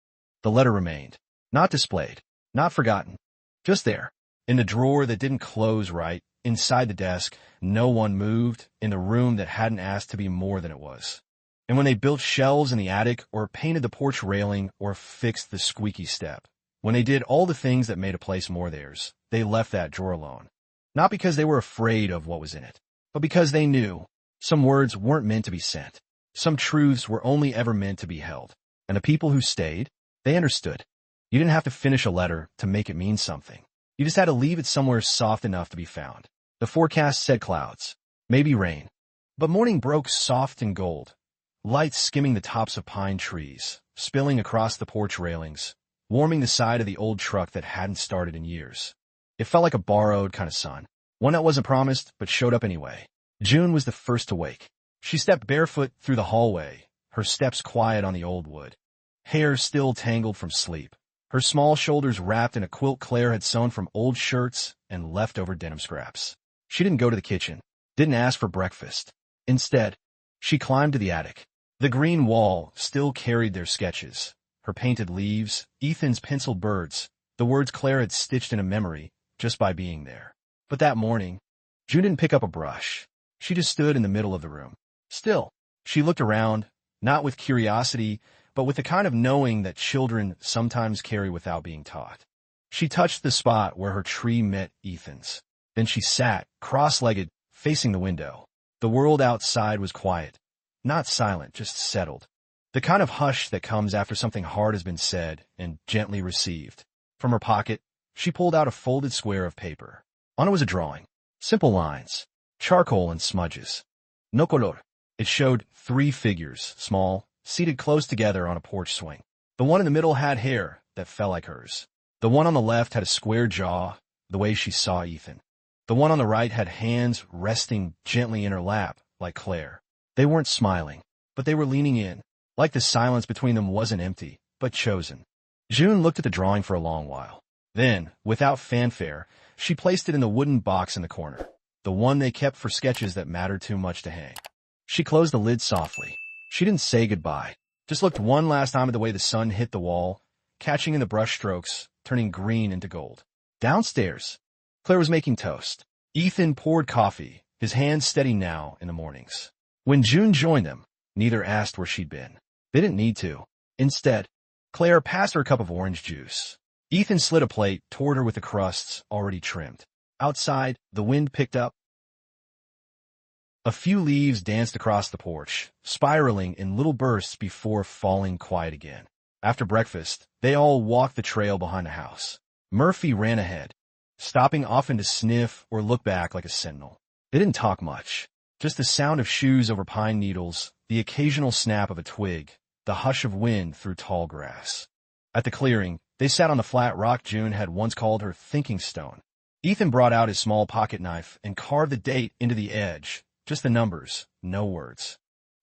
The letter remained, not displayed, not forgotten, just there, in the drawer that didn't close right, inside the desk. No one moved, in the room that hadn't asked to be more than it was. And when they built shelves in the attic, or painted the porch railing, or fixed the squeaky step, when they did all the things that made a place more theirs, they left that drawer alone. Not because they were afraid of what was in it, but because they knew some words weren't meant to be sent. Some truths were only ever meant to be held. And the people who stayed, they understood. You didn't have to finish a letter to make it mean something. You just had to leave it somewhere soft enough to be found. The forecast said clouds, maybe rain. But morning broke soft and gold, lights skimming the tops of pine trees, spilling across the porch railings, warming the side of the old truck that hadn't started in years. It felt like a borrowed kind of sun, one that wasn't promised but showed up anyway. June was the first to wake. She stepped barefoot through the hallway, her steps quiet on the old wood, hair still tangled from sleep, her small shoulders wrapped in a quilt Claire had sewn from old shirts and leftover denim scraps. She didn't go to the kitchen, didn't ask for breakfast. Instead, she climbed to the attic. The green wall still carried their sketches, her painted leaves, Ethan's penciled birds, the words Claire had stitched in a memory just by being there. But that morning, June didn't pick up a brush. She just stood in the middle of the room. Still, she looked around, not with curiosity, but with the kind of knowing that children sometimes carry without being taught. She touched the spot where her tree met Ethan's. Then she sat, cross-legged, facing the window. The world outside was quiet. Not silent, just settled. The kind of hush that comes after something hard has been said and gently received. From her pocket, she pulled out a folded square of paper. On it was a drawing. Simple lines. Charcoal and smudges. No color. It showed 3 figures, small, seated close together on a porch swing. The one in the middle had hair that fell like hers. The one on the left had a square jaw, the way she saw Ethan. The one on the right had hands resting gently in her lap, like Claire. They weren't smiling, but they were leaning in, like the silence between them wasn't empty, but chosen. June looked at the drawing for a long while. Then, without fanfare, she placed it in the wooden box in the corner, the one they kept for sketches that mattered too much to hang. She closed the lid softly. She didn't say goodbye, just looked one last time at the way the sun hit the wall, catching in the brush strokes, turning green into gold. Downstairs, Claire was making toast. Ethan poured coffee, his hands steady now in the mornings. When June joined them, neither asked where she'd been. They didn't need to. Instead, Claire passed her a cup of orange juice. Ethan slid a plate toward her with the crusts already trimmed. Outside, the wind picked up. A few leaves danced across the porch, spiraling in little bursts before falling quiet again. After breakfast, they all walked the trail behind the house. Murphy ran ahead, stopping often to sniff or look back like a sentinel. They didn't talk much, just the sound of shoes over pine needles, the occasional snap of a twig, the hush of wind through tall grass. At the clearing, they sat on the flat rock June had once called her thinking stone. Ethan brought out his small pocket knife and carved the date into the edge, just the numbers, no words.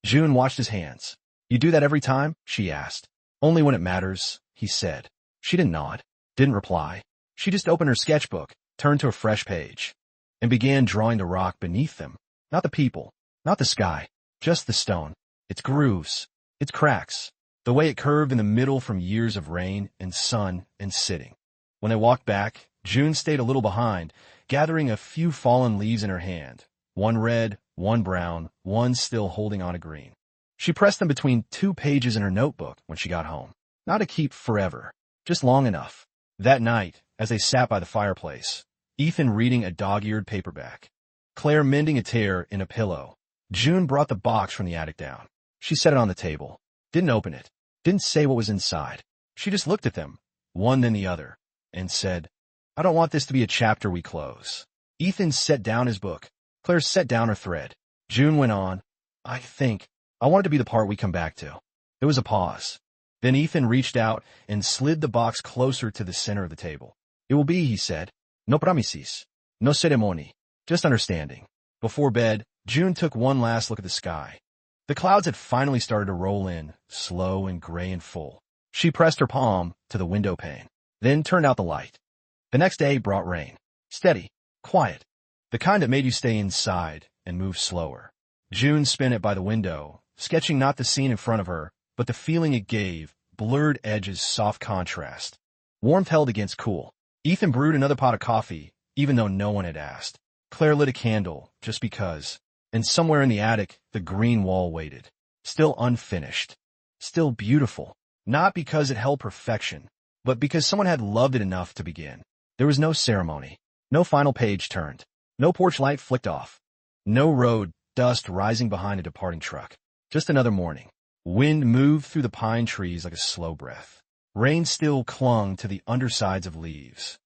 June watched his hands. "You do that every time?" she asked. "Only when it matters," he said. She didn't nod, didn't reply. She just opened her sketchbook, turned to a fresh page, and began drawing the rock beneath them. Not the people, not the sky, just the stone, its grooves, its cracks, the way it curved in the middle from years of rain and sun and sitting. When they walked back, June stayed a little behind, gathering a few fallen leaves in her hand, one red, one brown, one still holding on to green. She pressed them between 2 pages in her notebook when she got home. Not to keep forever, just long enough. That night, as they sat by the fireplace, Ethan reading a dog-eared paperback, Claire mending a tear in a pillow, June brought the box from the attic down. She set it on the table, didn't open it, didn't say what was inside. She just looked at them, one then the other, and said, "I don't want this to be a chapter we close." Ethan set down his book. Claire set down her thread. June went on, I want it to be the part we come back to." There was a pause. Then Ethan reached out and slid the box closer to the center of the table. "It will be," he said, "no promises, no ceremony, just understanding." Before bed, June took one last look at the sky. The clouds had finally started to roll in, slow and gray and full. She pressed her palm to the window pane, then turned out the light. The next day brought rain. Steady, quiet, the kind that made you stay inside and move slower. June spent it by the window, sketching not the scene in front of her, but the feeling it gave, blurred edges, soft contrast. Warmth held against cool. Ethan brewed another pot of coffee, even though no one had asked. Claire lit a candle, just because. And somewhere in the attic, the green wall waited. Still unfinished. Still beautiful. Not because it held perfection, but because someone had loved it enough to begin. There was no ceremony. No final page turned. No porch light flicked off. No road dust rising behind a departing truck. Just another morning. Wind moved through the pine trees like a slow breath. Rain still clung to the undersides of leaves,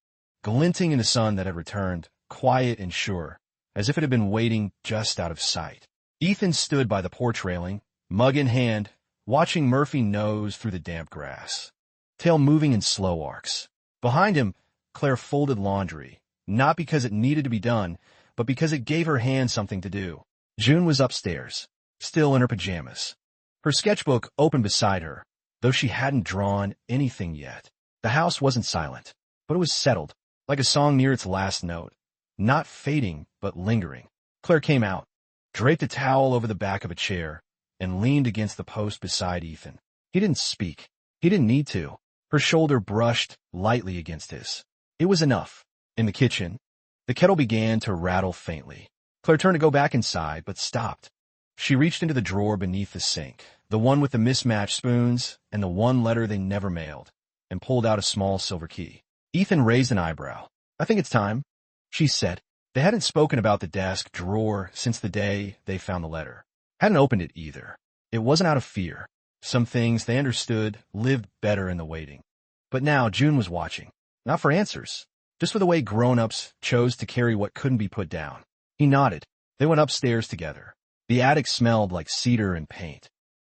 glinting in the sun that had returned, quiet and sure, as if it had been waiting just out of sight. Ethan stood by the porch railing, mug in hand, watching Murphy nose through the damp grass, tail moving in slow arcs. Behind him, Claire folded laundry, not because it needed to be done, but because it gave her hand something to do. June was upstairs, still in her pajamas. Her sketchbook open beside her, though she hadn't drawn anything yet. The house wasn't silent, but it was settled, like a song near its last note, not fading, but lingering. Claire came out, draped a towel over the back of a chair, and leaned against the post beside Ethan. He didn't speak. He didn't need to. Her shoulder brushed lightly against his. It was enough. In the kitchen, the kettle began to rattle faintly. Claire turned to go back inside, but stopped. She reached into the drawer beneath the sink, the one with the mismatched spoons and the one letter they never mailed, and pulled out a small silver key. Ethan raised an eyebrow. "I think it's time," she said. They hadn't spoken about the desk drawer since the day they found the letter. Hadn't opened it either. It wasn't out of fear. Some things they understood lived better in the waiting. But now June was watching, not for answers, just for the way grown-ups chose to carry what couldn't be put down. He nodded. They went upstairs together. The attic smelled like cedar and paint.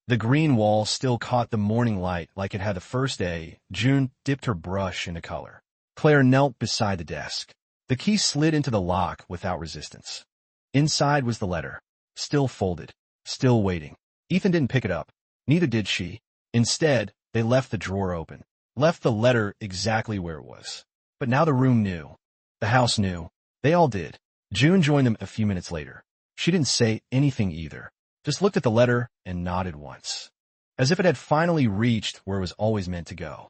The green wall still caught the morning light like it had the first day. June dipped her brush into color. Claire knelt beside the desk. The key slid into the lock without resistance. Inside was the letter, still folded, still waiting. Ethan didn't pick it up. Neither did she. Instead, they left the drawer open, left the letter exactly where it was. But now the room knew. The house knew. They all did. June joined them a few minutes later. She didn't say anything either. Just looked at the letter and nodded once, as if it had finally reached where it was always meant to go.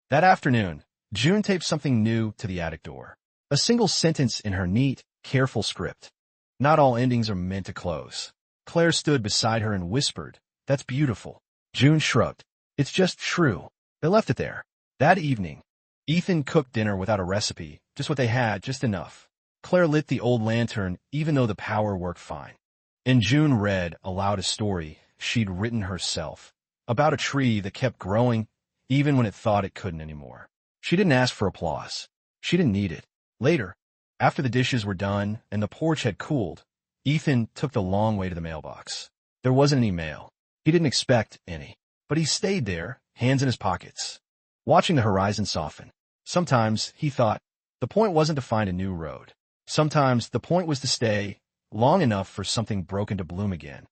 That afternoon, June taped something new to the attic door. A single sentence in her neat, careful script. Not all endings are meant to close. Claire stood beside her and whispered, "That's beautiful." June shrugged. "It's just true." They left it there. That evening, Ethan cooked dinner without a recipe, just what they had, just enough. Claire lit the old lantern even though the power worked fine. And June read aloud a story she'd written herself, about a tree that kept growing even when it thought it couldn't anymore. She didn't ask for applause. She didn't need it. Later, after the dishes were done and the porch had cooled, Ethan took the long way to the mailbox. There wasn't any mail. He didn't expect any. But he stayed there, hands in his pockets, watching the horizon soften. Sometimes, he thought, the point wasn't to find a new road. Sometimes the point was to stay long enough for something broken to bloom again.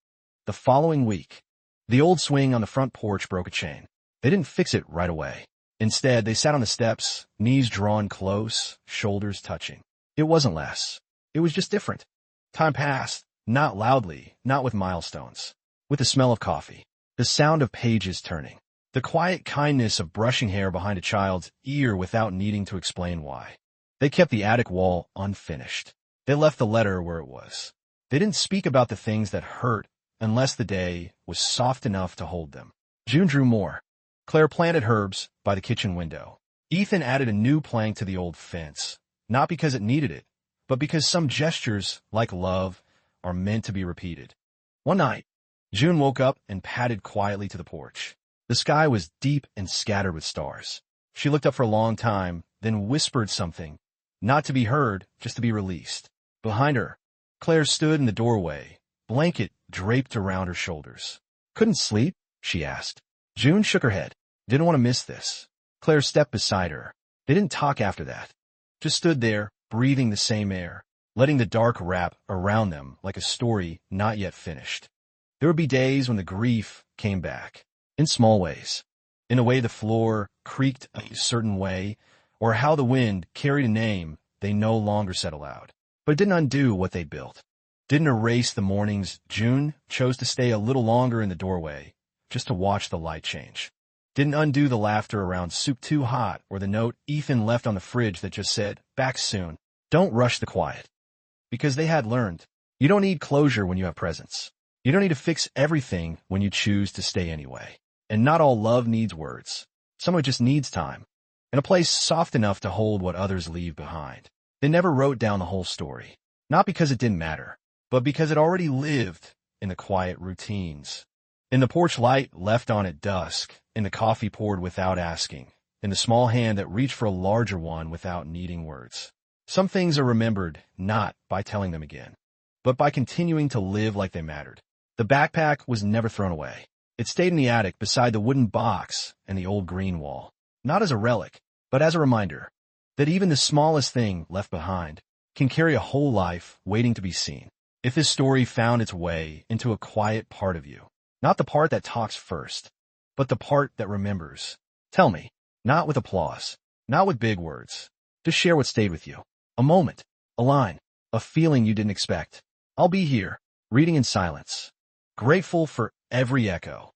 The following week, the old swing on the front porch broke a chain. They didn't fix it right away. Instead, they sat on the steps, knees drawn close, shoulders touching. It wasn't less. It was just different. Time passed, not loudly, not with milestones. With the smell of coffee, the sound of pages turning, the quiet kindness of brushing hair behind a child's ear without needing to explain why. They kept the attic wall unfinished. They left the letter where it was. They didn't speak about the things that hurt unless the day was soft enough to hold them. June drew more. Claire planted herbs by the kitchen window. Ethan added a new plank to the old fence, not because it needed it, but because some gestures, like love, are meant to be repeated. One night, June woke up and padded quietly to the porch. The sky was deep and scattered with stars. She looked up for a long time, then whispered something, not to be heard, just to be released. Behind her, Claire stood in the doorway, blanket draped around her shoulders. "Couldn't sleep?" she asked. June shook her head. Didn't want to miss this. Claire stepped beside her. They didn't talk after that. Just stood there, breathing the same air, letting the dark wrap around them like a story not yet finished. There would be days when the grief came back, in small ways. In a way the floor creaked a certain way, or how the wind carried a name they no longer said aloud. But it didn't undo what they built. Didn't erase the mornings June chose to stay a little longer in the doorway, just to watch the light change. Didn't undo the laughter around soup too hot or the note Ethan left on the fridge that just said, "Back soon." Don't rush the quiet. Because they had learned, you don't need closure when you have presence. You don't need to fix everything when you choose to stay anyway. And not all love needs words. Some of it just needs time, and a place soft enough to hold what others leave behind. They never wrote down the whole story, not because it didn't matter, but because it already lived in the quiet routines. In the porch light left on at dusk, in the coffee poured without asking, in the small hand that reached for a larger one without needing words. Some things are remembered not by telling them again, but by continuing to live like they mattered. The backpack was never thrown away. It stayed in the attic beside the wooden box and the old green wall, not as a relic, but as a reminder that even the smallest thing left behind can carry a whole life waiting to be seen. If this story found its way into a quiet part of you, not the part that talks first, but the part that remembers, tell me, not with applause, not with big words. Just share what stayed with you. A moment, a line, a feeling you didn't expect. I'll be here, reading in silence, grateful for every echo.